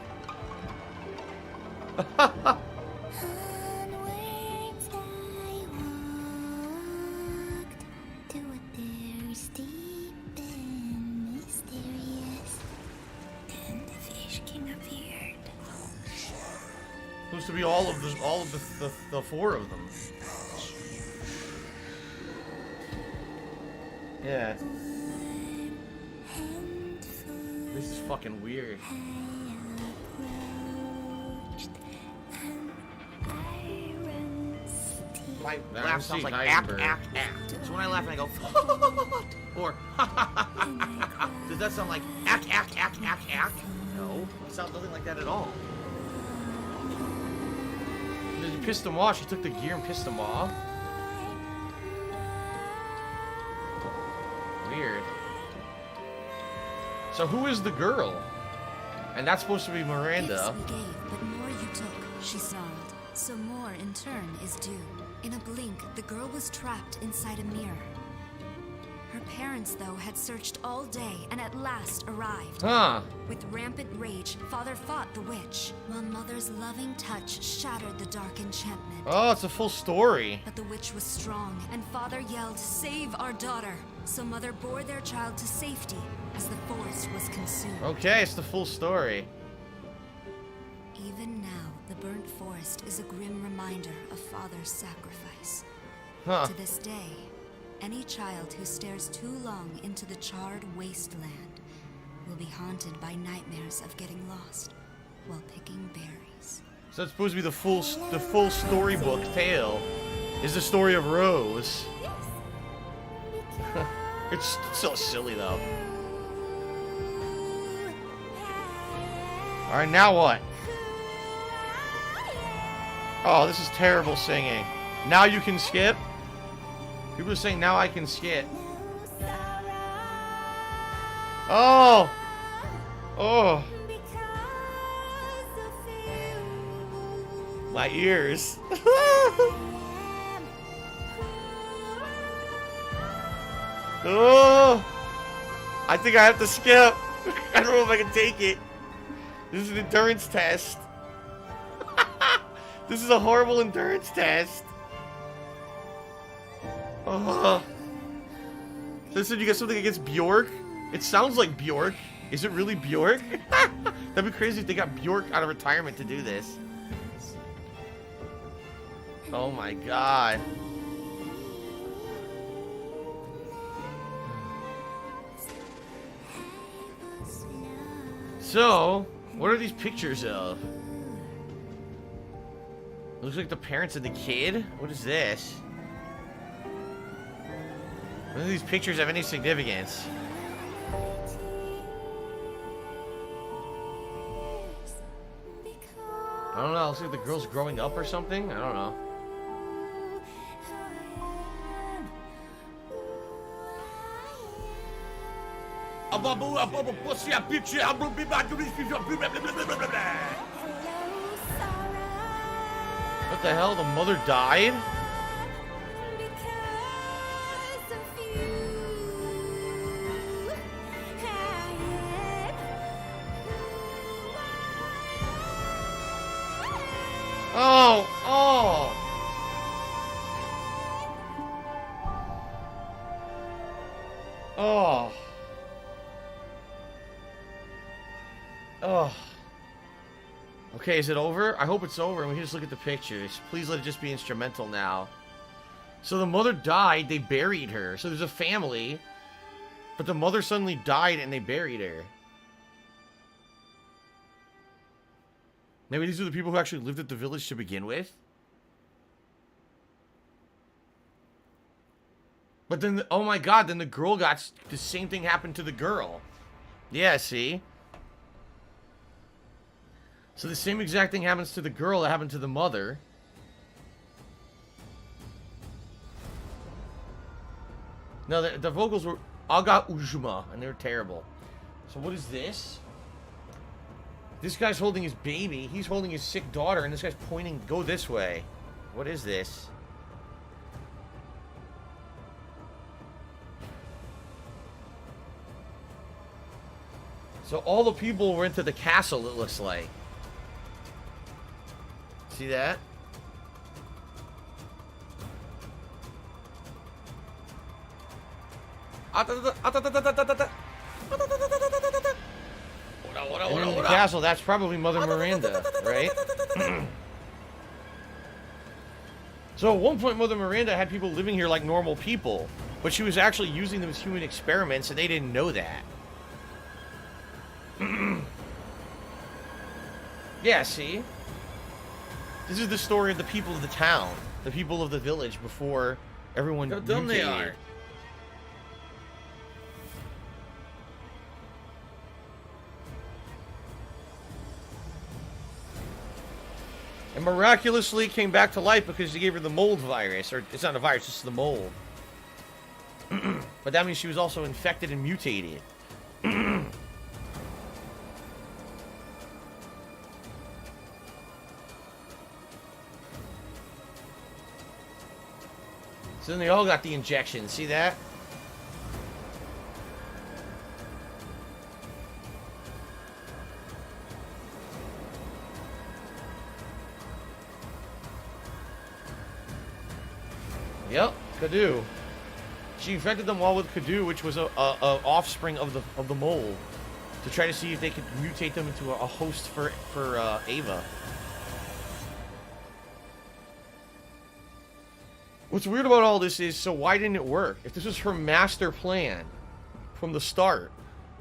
Supposed to be all of the four of them. Yeah. This is fucking weird. My laugh sounds like act. So when I laugh, I go, or does that sound like act? No, it sounds nothing like that at all. She pissed him off. She took the gear and pissed him off. Weird. So who is the girl? And that's supposed to be Miranda.
Gifts we gave, but more you took, she snarled. So more in turn is due. In a blink, the girl was trapped inside a mirror. Her parents, though, had searched all day and at last arrived.
Huh.
With rampant rage, Father fought the witch, while Mother's loving touch shattered the dark enchantment.
Oh, it's a full story.
But the witch was strong, and Father yelled, "Save our daughter!" So Mother bore their child to safety as the forest was consumed.
Okay, it's the full story.
Even now, the burnt forest is a grim reminder of Father's sacrifice.
Huh.
To this day, any child who stares too long into the charred wasteland will be haunted by nightmares of getting lost while picking berries.
So that's supposed to be the full storybook tale. Is the story of Rose. It's so silly though. All right, now what? Oh, this is terrible singing. Now you can skip? People are saying now I can skip. Oh! Oh! My ears. Oh! I think I have to skip. I don't know if I can take it. This is an endurance test. This is a horrible endurance test. Listen, you got something against Bjork? It sounds like Bjork. Is it really Bjork? That'd be crazy if they got Bjork out of retirement to do this. Oh my god. So, what are these pictures of? It looks like the parents and the kid? What is this? None of these pictures have any significance. I don't know. Looks like the girl's growing up or something. I don't know. What the hell? The mother died? Oh, oh. Oh. Oh. Okay, is it over? I hope it's over and we can just look at the pictures. Please let it just be instrumental now. So the mother died, they buried her. So there's a family, but the mother suddenly died and they buried her. Maybe these are the people who actually lived at the village to begin with? But then, oh my god, then the girl got... The same thing happened to the girl. Yeah, see? So the same exact thing happens to the girl that happened to the mother. No, the vocals were Aga Ujuma, and they were terrible. So what is this? This guy's holding his baby. He's holding his sick daughter, and this guy's pointing, go this way. What is this? So all the people were into the castle, it looks like. See that? And in the castle, that's probably Mother Miranda, right? So at one point, Mother Miranda had people living here like normal people, but she was actually using them as human experiments, and they didn't know that. Yeah, see? This is the story of the people of the town, the people of the village before everyone mutated. How dumb they are. And miraculously came back to life because he gave her the mold virus. Or, it's not a virus, it's the mold. But that means she was also infected and mutated. So then they all got the injection. See that? Yep, Kadu. She infected them all with Kadu, which was a offspring of the mole, to try to see if they could mutate them into a host for Ava. What's weird about all this is, so why didn't it work? If this was her master plan from the start,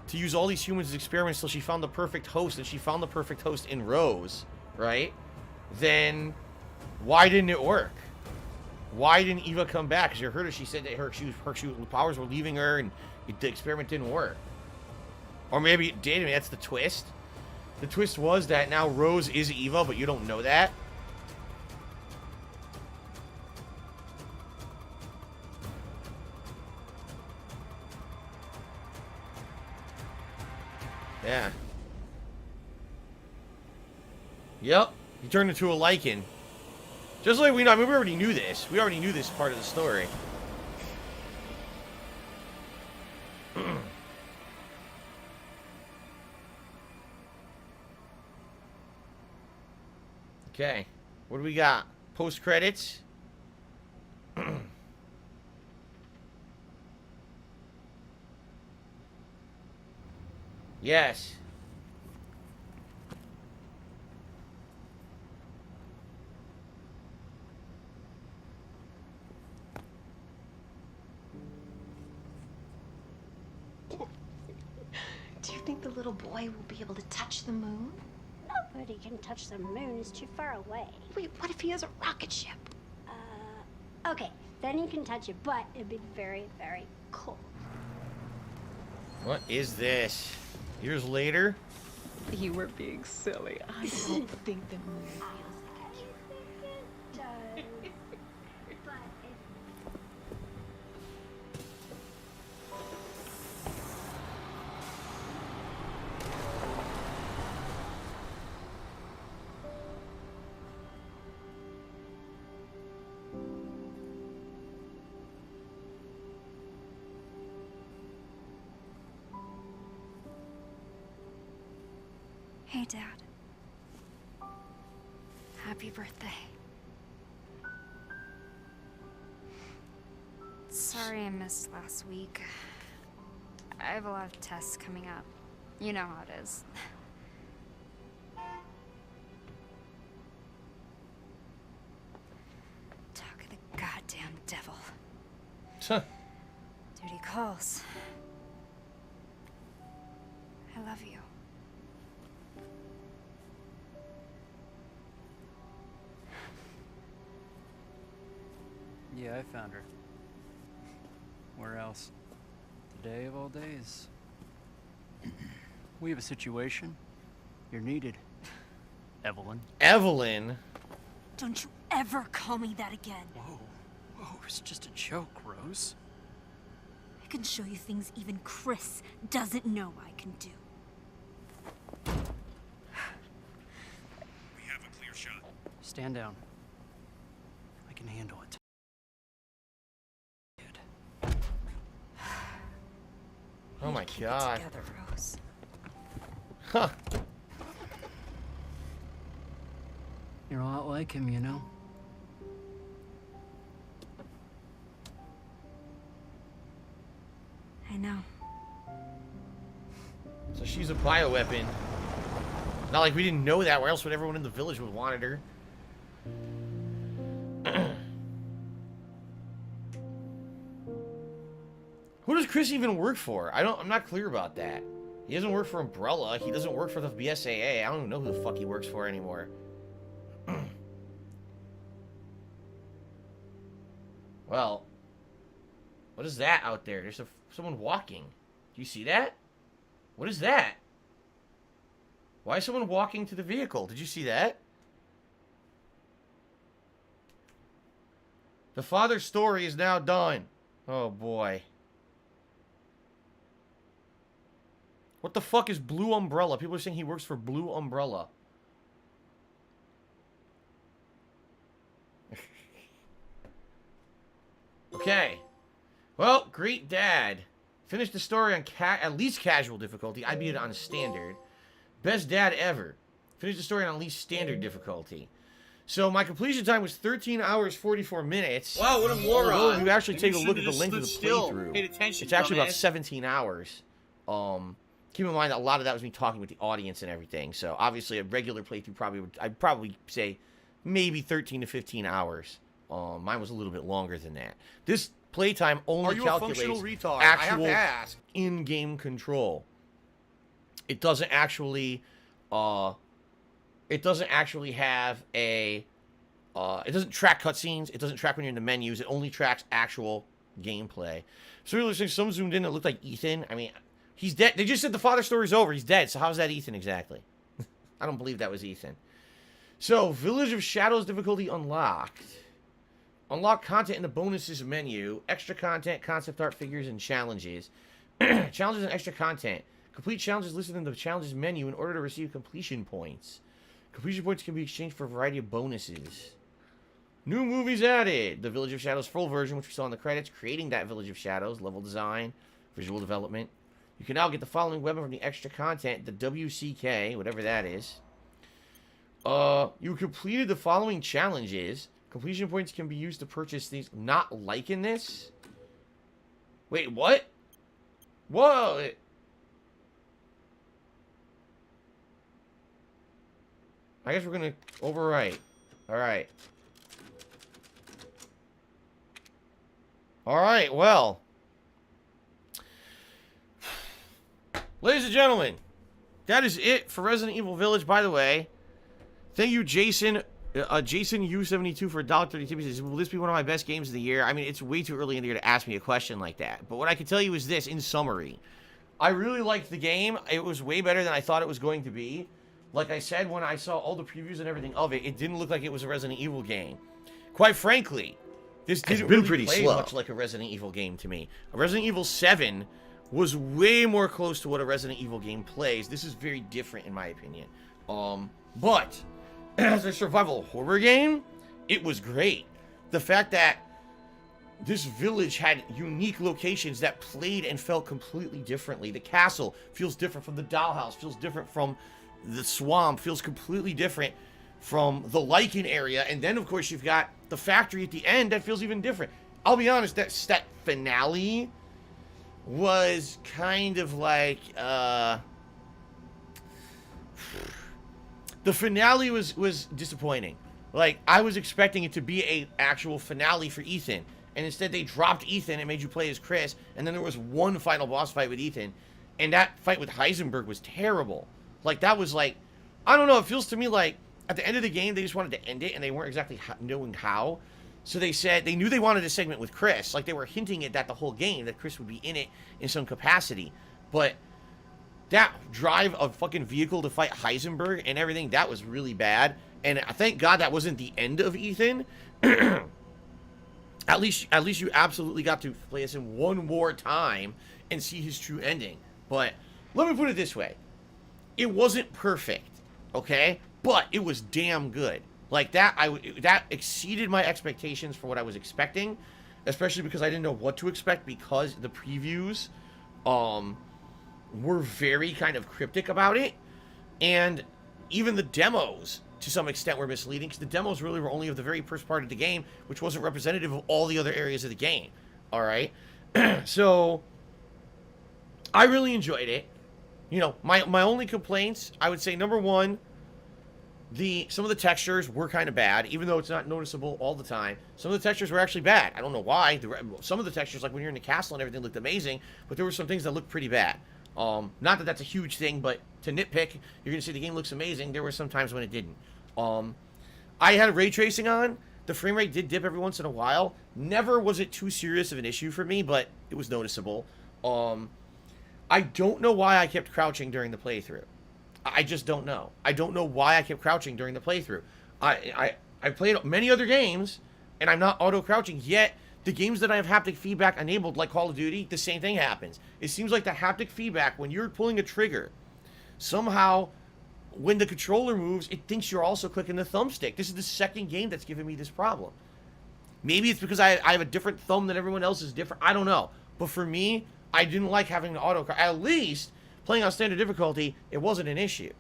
to use all these humans as experiments till she found the perfect host, and she found the perfect host in Rose, right? Then why didn't it work? Why didn't Eva come back? Because you heard her, she said that her powers were leaving her and the experiment didn't work. Or maybe it did, I mean, that's the twist. The twist was that now Rose is Eva, but you don't know that. Yeah. Yep. He turned into a lichen. Just like we know, I mean, we already knew this. We already knew this part of the story. Okay. What do we got? Post credits. Yes.
Do you think the little boy will be able to touch the moon?
Nobody can touch the moon. It's too far away.
Wait, what if he has a rocket ship?
Okay, then you can touch it, but it'd be very, very cold.
What is this? Years later?
You were being silly. I don't think the moon feels
Hey, Dad. Happy birthday. Sorry I missed last week. I have a lot of tests coming up. You know how it is. Talk of the goddamn devil. Duty calls. I love you.
Yeah, I found her. Where else? Today of all days. We have a situation. You're needed. Evelyn.
Evelyn?
Don't you ever call me that again.
Whoa. Whoa, it's just a joke, Rose.
I can show you things even Chris doesn't know I can do.
We have a clear shot.
Stand down. I can handle it.
Oh my god.
Together, Rose.
Huh.
You're a lot like him, you know?
I know.
So she's a bioweapon. Not like we didn't know that, or else would everyone in the village would wanted her. Who does Chris even work for? I'm not clear about that. He doesn't work for Umbrella. He doesn't work for the BSAA. I don't even know who the fuck he works for anymore. Well, what is that out there? There's someone walking. Do you see that? What is that? Why is someone walking to the vehicle? Did you see that? The father's story is now done. Oh boy. What the fuck is Blue Umbrella? People are saying he works for Blue Umbrella. Okay. Well, great dad. Finished the story on at least casual difficulty. I beat it on standard. Best dad ever. Finished the story on at least standard difficulty. So my completion time was 13 hours 44 minutes.
Wow, what a moron.
Although if you actually
Maybe
take a
you
look at
should've
the
just
length of the
stood still.
playthrough,
Paid attention,
it's actually about
dumbass.
17 hours. Keep in mind that a lot of that was me talking with the audience and everything. So obviously a regular playthrough I'd probably say maybe 13 to 15 hours. Mine was a little bit longer than that. This playtime only calculates
retard? I have
actual
to ask.
in-game control. It doesn't actually have a it doesn't track cutscenes. It doesn't track when you're in the menus. It only tracks actual gameplay. So really, some zoomed in. It looked like Ethan. I mean, he's dead. They just said the father story's over. He's dead. So how's that Ethan exactly? I don't believe that was Ethan. So Village of Shadows difficulty unlocked. Unlock content in the bonuses menu. Extra content, concept art figures, and challenges. Challenges and extra content. Complete challenges listed in the challenges menu in order to receive completion points. Completion points can be exchanged for a variety of bonuses. New movies added. The Village of Shadows full version, which we saw in the credits. Creating that Village of Shadows. Level design. Visual development. You can now get the following weapon from the extra content. The WCK, whatever that is. You completed the following challenges. Completion points can be used to purchase these. Not liking this? Wait, what? Whoa! I guess we're gonna overwrite. Alright. Alright, well. Ladies and gentlemen, that is it for Resident Evil Village, by the way. Thank you, Jason. Jason U72 for $1.32. He says, will this be one of my best games of the year? I mean, it's way too early in the year to ask me a question like that. But what I can tell you is this, in summary. I really liked the game. It was way better than I thought it was going to be. Like I said, when I saw all the previews and everything of it, it didn't look like it was a Resident Evil game. Quite frankly, this didn't really play much like a Resident Evil game to me. A Resident Evil 7 was way more close to what a Resident Evil game plays. This is very different in my opinion. But as a survival horror game, it was great. The fact that this village had unique locations that played and felt completely differently. The castle feels different from the dollhouse, feels different from the swamp, feels completely different from the Lycan area. And then, of course, you've got the factory at the end that feels even different. I'll be honest, that finale was kind of like, the finale was disappointing. Like, I was expecting it to be a actual finale for Ethan. And instead they dropped Ethan and made you play as Chris. And then there was one final boss fight with Ethan. And that fight with Heisenberg was terrible. Like, that was like, I don't know, it feels to me like at the end of the game they just wanted to end it and they weren't exactly knowing how. So they said, they knew they wanted a segment with Chris. Like, they were hinting at that the whole game, that Chris would be in it in some capacity. But that drive of fucking vehicle to fight Heisenberg and everything, that was really bad. And I thank God that wasn't the end of Ethan. At least you absolutely got to play as him one more time and see his true ending. But let me put it this way. It wasn't perfect, okay? But it was damn good. Like, that exceeded my expectations for what I was expecting. Especially because I didn't know what to expect because the previews were very kind of cryptic about it. And even the demos, to some extent, were misleading, because the demos really were only of the very first part of the game, which wasn't representative of all the other areas of the game. Alright? So, I really enjoyed it. You know, my only complaints, I would say, number one, some of the textures were kind of bad, even though it's not noticeable all the time. Some of the textures were actually bad. I don't know why. Some of the textures, like when you're in the castle and everything, looked amazing, but there were some things that looked pretty bad. Not that that's a huge thing, but to nitpick, you're going to say the game looks amazing. There were some times when it didn't. I had ray tracing on. The frame rate did dip every once in a while. Never was it too serious of an issue for me, but it was noticeable. I don't know why I kept crouching during the playthrough. I just don't know. I don't know why I kept crouching during the playthrough. I played many other games, and I'm not auto-crouching, yet the games that I have haptic feedback enabled, like Call of Duty, the same thing happens. It seems like the haptic feedback, when you're pulling a trigger, somehow, when the controller moves, it thinks you're also clicking the thumbstick. This is the second game that's given me this problem. Maybe it's because I have a different thumb than everyone else is different. I don't know. But for me, I didn't like having to auto-crouch. At least, playing on standard difficulty, it wasn't an issue.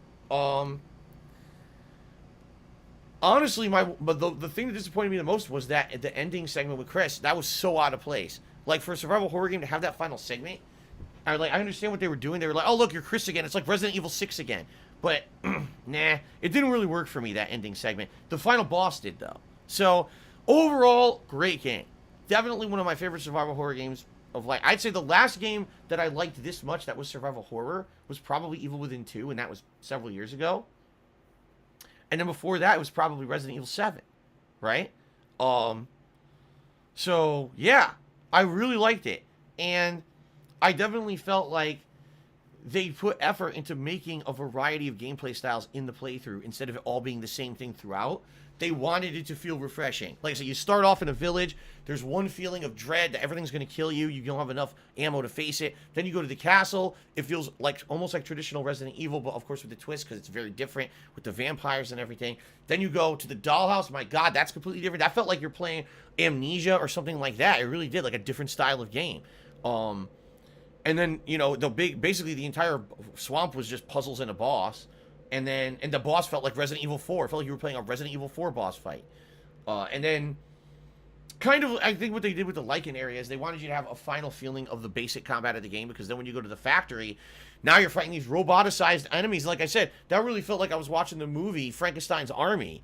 honestly, but the thing that disappointed me the most was that the ending segment with Chris, that was so out of place. Like, for a survival horror game to have that final segment, I understand what they were doing. They were like, oh, look, you're Chris again. It's like Resident Evil 6 again. But, nah, it didn't really work for me, that ending segment. The final boss did, though. So, overall, great game. Definitely one of my favorite survival horror games of, like, I'd say the last game that I liked this much that was survival horror was probably Evil Within 2, and that was several years ago. And then before that, it was probably Resident Evil 7, right? So, yeah, I really liked it. And I definitely felt like they put effort into making a variety of gameplay styles in the playthrough instead of it all being the same thing throughout. They wanted it to feel refreshing. Like I said, you start off in a village. There's one feeling of dread that everything's going to kill you. You don't have enough ammo to face it. Then you go to the castle. It feels like almost like traditional Resident Evil, but of course with the twist because it's very different with the vampires and everything. Then you go to the dollhouse. My God, that's completely different. That felt like you're playing Amnesia or something like that. It really did, like a different style of game. And then, you know, basically the entire swamp was just puzzles and a boss. And the boss felt like Resident Evil 4. It felt like you were playing a Resident Evil 4 boss fight. And then, kind of, I think what they did with the Lycan area is they wanted you to have a final feeling of the basic combat of the game, because then when you go to the factory, now you're fighting these roboticized enemies. Like I said, that really felt like I was watching the movie Frankenstein's Army.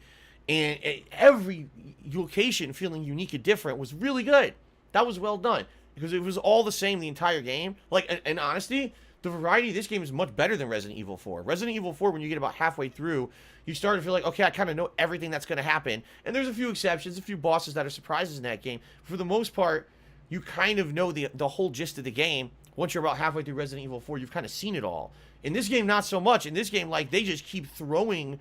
And every location feeling unique and different was really good. That was well done. Because it was all the same the entire game. Like, in honesty, the variety of this game is much better than Resident Evil 4. Resident Evil 4, when you get about halfway through, you start to feel like, okay, I kind of know everything that's going to happen. And there's a few exceptions, a few bosses that are surprises in that game. For the most part, you kind of know the whole gist of the game. Once you're about halfway through Resident Evil 4, you've kind of seen it all. In this game, not so much. In this game, like, they just keep throwing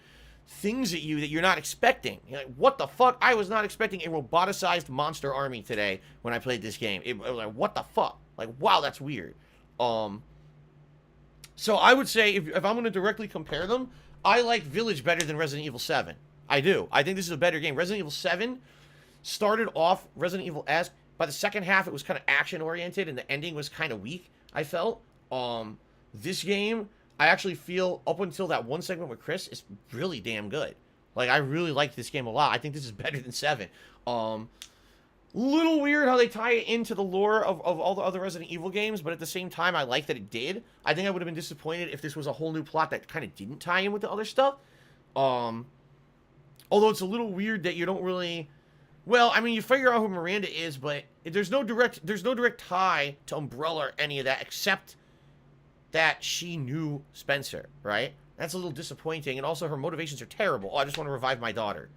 things at you that you're not expecting. You're like, what the fuck? I was not expecting a roboticized monster army today when I played this game. It was like, what the fuck? Like, wow, that's weird. So I would say, if I'm going to directly compare them, I like Village better than Resident Evil 7. I do. I think this is a better game. Resident Evil 7 started off Resident Evil-esque. By the second half, it was kind of action-oriented, and the ending was kind of weak, I felt. This game, I actually feel, up until that one segment with Chris, is really damn good. Like, I really liked this game a lot. I think this is better than 7. Little weird how they tie it into the lore of all the other Resident Evil games, but at the same time, I like that it did. I think I would have been disappointed if this was a whole new plot that kind of didn't tie in with the other stuff. Although it's a little weird that you don't really... Well, I mean, you figure out who Miranda is, but there's no direct tie to Umbrella or any of that, except that she knew Spencer, right? That's a little disappointing, and also her motivations are terrible. Oh, I just want to revive my daughter.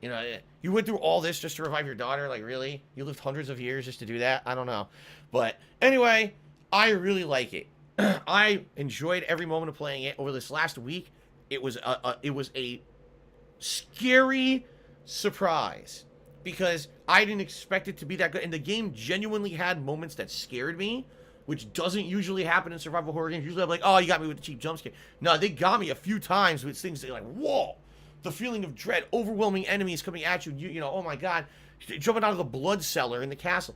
You know, you went through all this just to revive your daughter? Like, really? You lived hundreds of years just to do that? I don't know. But anyway, I really like it. I enjoyed every moment of playing it. Over this last week, it was a scary surprise. Because I didn't expect it to be that good. And the game genuinely had moments that scared me, which doesn't usually happen in survival horror games. Usually I'm like, oh, you got me with the cheap jump scare. No, they got me a few times with things that are like, whoa. The feeling of dread, overwhelming enemies coming at you. You know, oh my God. Jumping out of the blood cellar in the castle.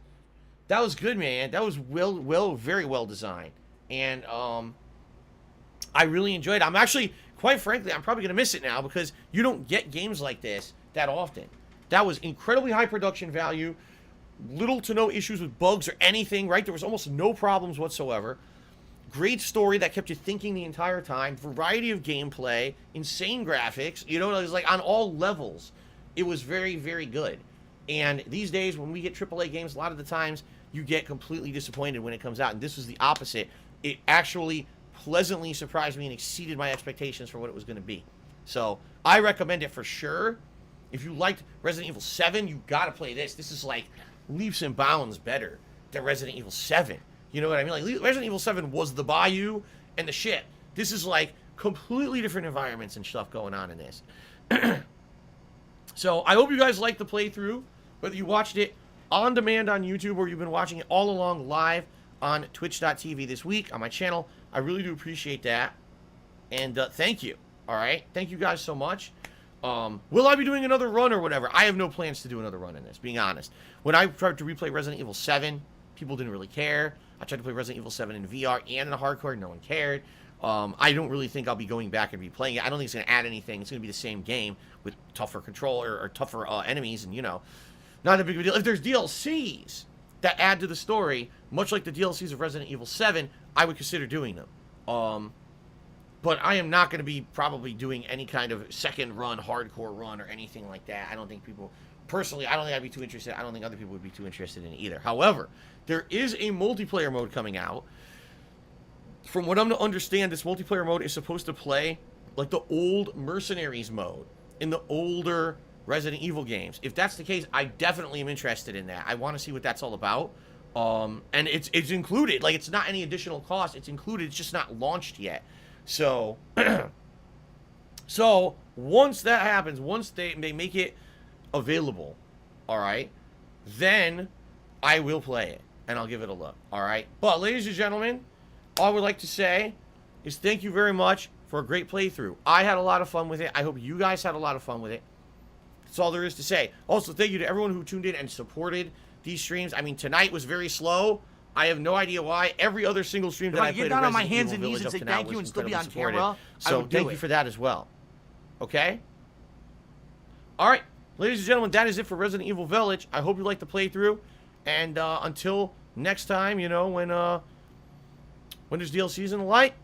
That was good, man. That was very well designed. And I really enjoyed it. I'm actually, quite frankly, I'm probably going to miss it now because you don't get games like this that often. That was incredibly high production value. Little to no issues with bugs or anything, right? There was almost no problems whatsoever. Great story that kept you thinking the entire time. Variety of gameplay. Insane graphics. You know, it was like on all levels. It was very, very good. And these days, when we get AAA games, a lot of the times, you get completely disappointed when it comes out. And this was the opposite. It actually pleasantly surprised me and exceeded my expectations for what it was going to be. So, I recommend it for sure. If you liked Resident Evil 7, you got to play this. This is like leaps and bounds better than Resident Evil 7. You know what I mean? Like, Resident Evil 7 was the bayou and the shit. This is, like, completely different environments and stuff going on in this. So, I hope you guys liked the playthrough. Whether you watched it on demand on YouTube or you've been watching it all along live on twitch.tv this week on my channel, I really do appreciate that. And thank you. All right? Thank you guys so much. Will I be doing another run or whatever? I have no plans to do another run in this, being honest. When I tried to replay Resident Evil 7, people didn't really care. I tried to play Resident Evil 7 in VR and in hardcore. No one cared. I don't really think I'll be going back and replaying it. I don't think it's going to add anything. It's going to be the same game with tougher control or tougher enemies, and, you know, not a big deal. If there's DLCs that add to the story, much like the DLCs of Resident Evil 7, I would consider doing them. But I am not going to be probably doing any kind of second run, hardcore run, or anything like that. I don't think people... Personally, I don't think I'd be too interested. I don't think other people would be too interested in it either. However, there is a multiplayer mode coming out. From what I'm to understand, this multiplayer mode is supposed to play like the old Mercenaries mode in the older Resident Evil games. If that's the case, I definitely am interested in that. I want to see what that's all about. And it's included. Like, it's not any additional cost. It's included. It's just not launched yet. So, so once that happens, once they make it available, all right, then I will play it and I'll give it a look, all right. But ladies and gentlemen, all I would like to say is thank you very much for a great playthrough. I had a lot of fun with it. I hope you guys had a lot of fun with it. That's all there is to say. Also, thank you to everyone who tuned in and supported these streams. I mean, tonight was very slow. I have no idea why. Every other single stream that I played
down on my
Resident
hands
Evil
and knees
Village
and
up
say
to now
thank you
was
and still be on
incredibly
camera,
supportive.
I
So
would do
thank you
it.
for that as well. Okay? All right. Ladies and gentlemen, that is it for Resident Evil Village. I hope you liked the playthrough. And until next time, you know, when there's DLCs and the like.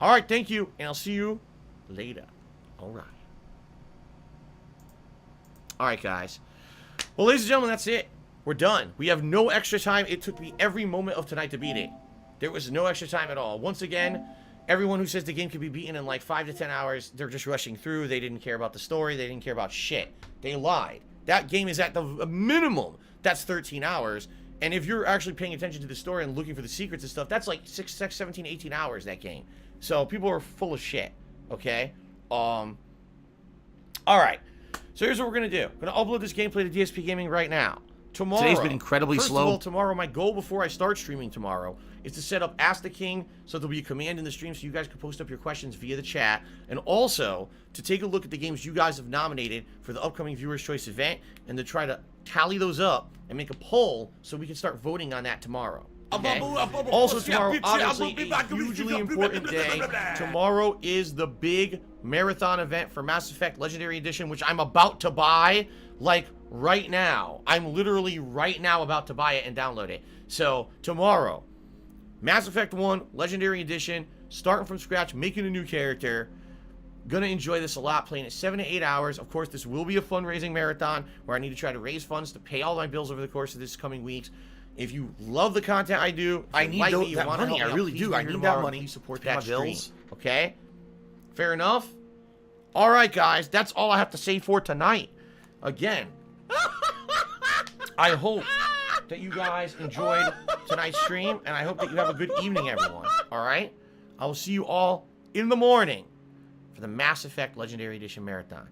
All right, thank you, and I'll see you later. All right. All right, guys. Well, ladies and gentlemen, that's it. We're done. We have no extra time. It took me every moment of tonight to beat it. There was no extra time at all. Once again, everyone who says the game could be beaten in like 5 to 10 hours, they're just rushing through. They didn't care about the story. They didn't care about shit. They lied. That game is at the minimum. That's 13 hours. And if you're actually paying attention to the story and looking for the secrets and stuff, that's like 17, 18 hours, that game. So people are full of shit, okay? All right. So here's what we're going to do. I'm going to upload this gameplay to DSP Gaming right now. Tomorrow.
Today's been incredibly
first
slow.
Of all, tomorrow, my goal before I start streaming tomorrow is to set up Ask the King, so there'll be a command in the stream so you guys can post up your questions via the chat, and also to take a look at the games you guys have nominated for the upcoming Viewer's Choice event, and to try to tally those up and make a poll so we can start voting on that tomorrow. Okay? Also tomorrow, obviously, a hugely important day. Tomorrow is the big marathon event for Mass Effect Legendary Edition, which I'm about to buy, like, right now. I'm literally right now about to buy it and download it. So, tomorrow, Mass Effect 1 Legendary Edition, starting from scratch, making a new character. Gonna enjoy this a lot, playing it 7 to 8 hours. Of course, this will be a fundraising marathon where I need to try to raise funds to pay all my bills over the course of this coming weeks. If you love the content I do,
I need that money. I really do. I need that money.
Please support
to pay
that
my bills.
stream. Okay? Fair enough? All right, guys. That's all I have to say for tonight. Again, I hope that you guys enjoyed tonight's stream, and I hope that you have a good evening, everyone. All right? I will see you all in the morning for the Mass Effect Legendary Edition Marathon.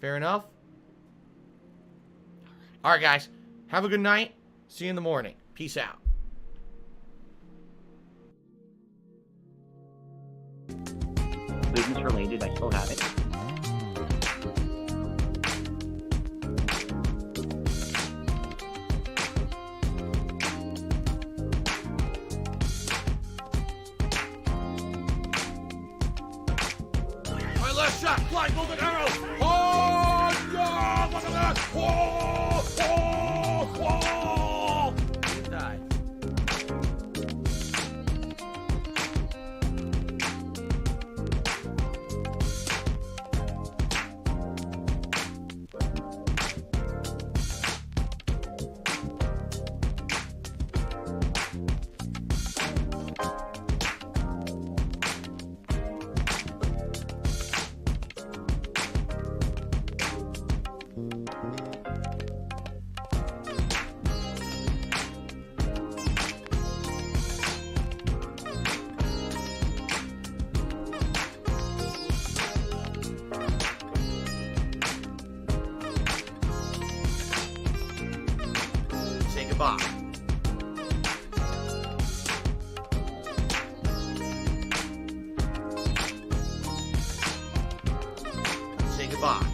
Fair enough? All right, guys. Have a good night. See you in the morning. Peace out.
Business related, I still have it.
My last shot, flying golden arrow. Oh, yeah, look at that. Whoa, whoa, whoa. You died. Say goodbye. Say goodbye.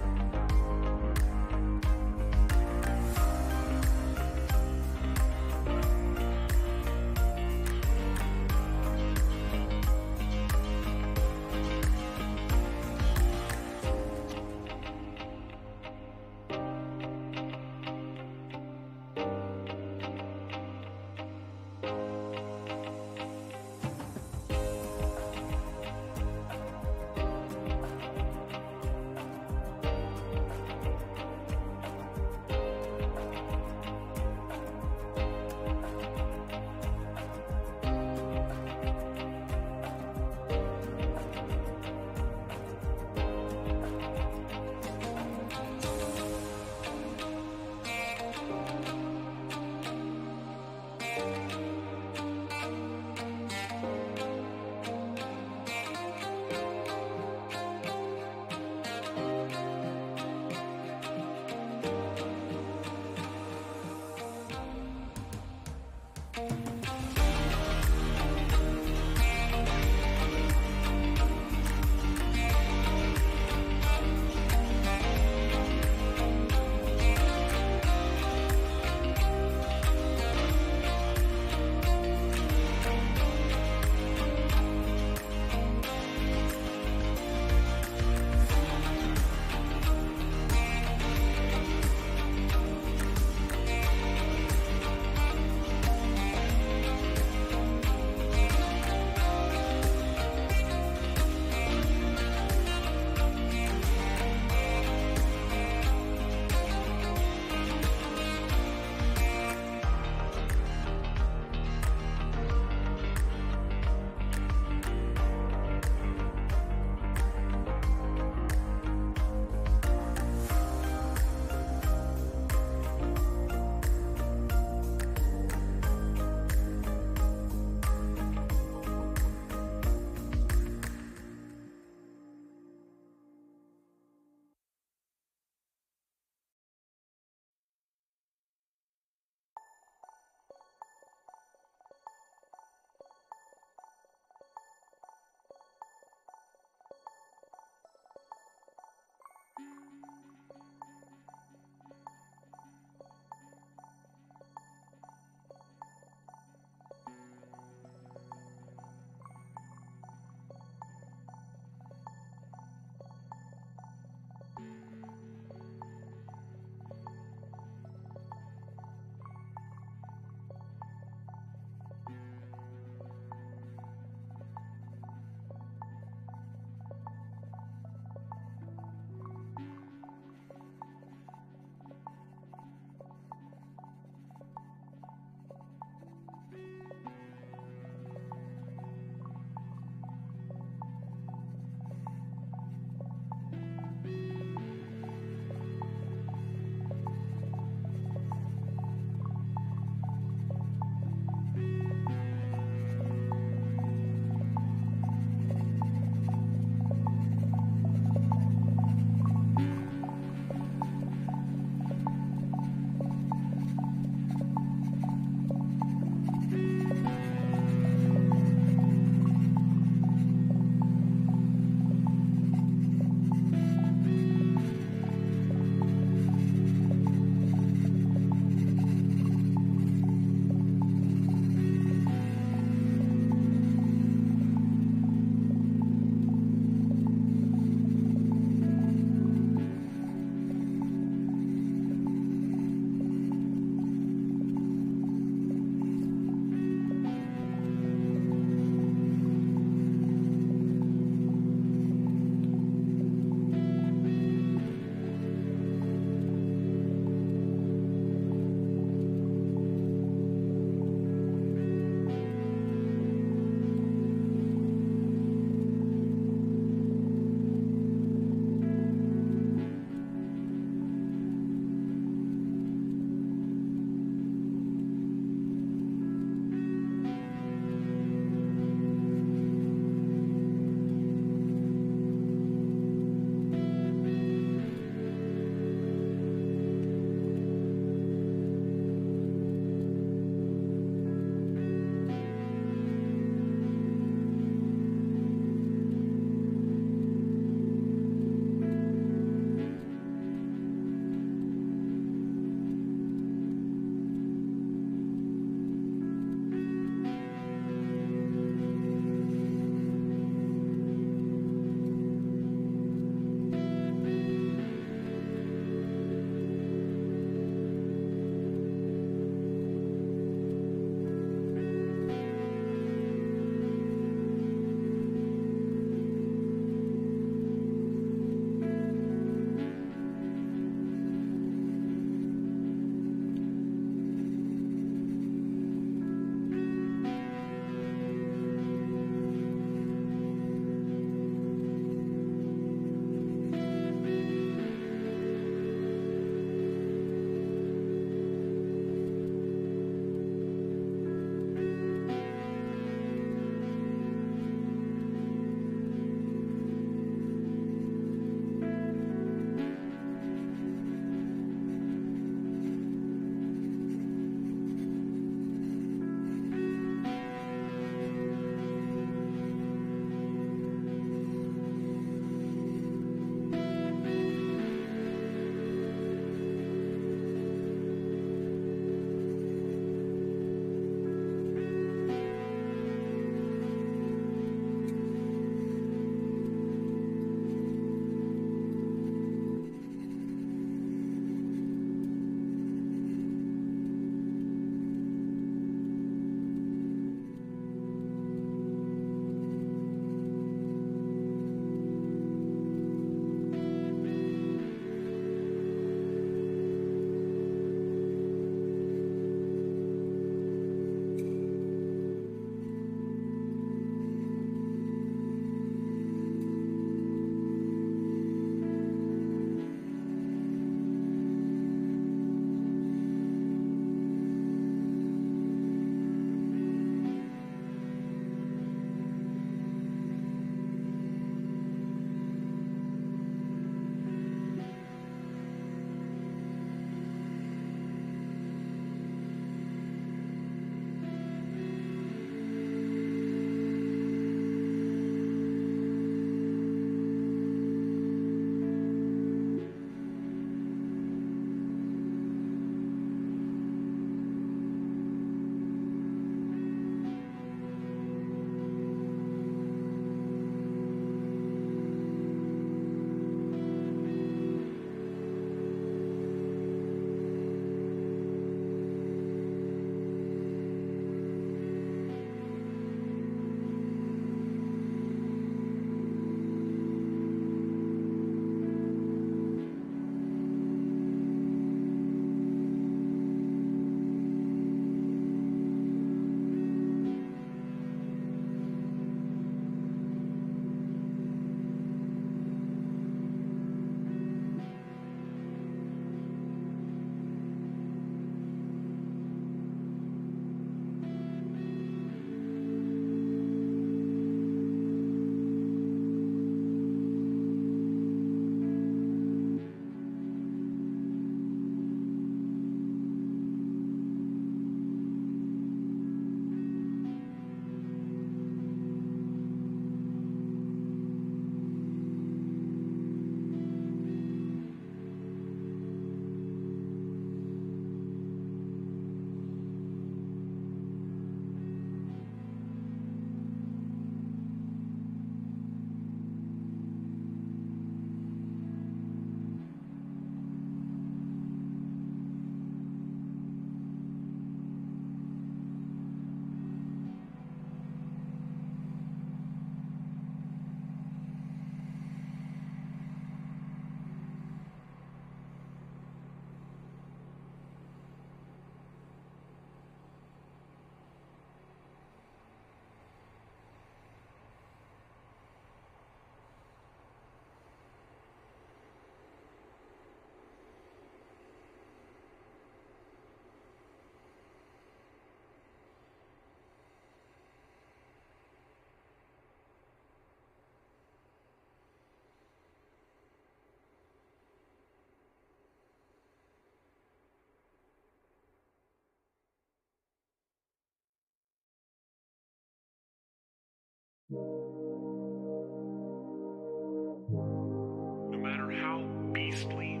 how beastly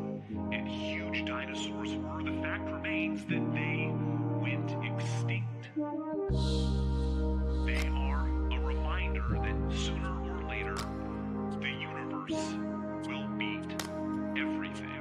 and huge dinosaurs were, the fact remains that they went extinct. They are a reminder that sooner or later, the universe will beat everything.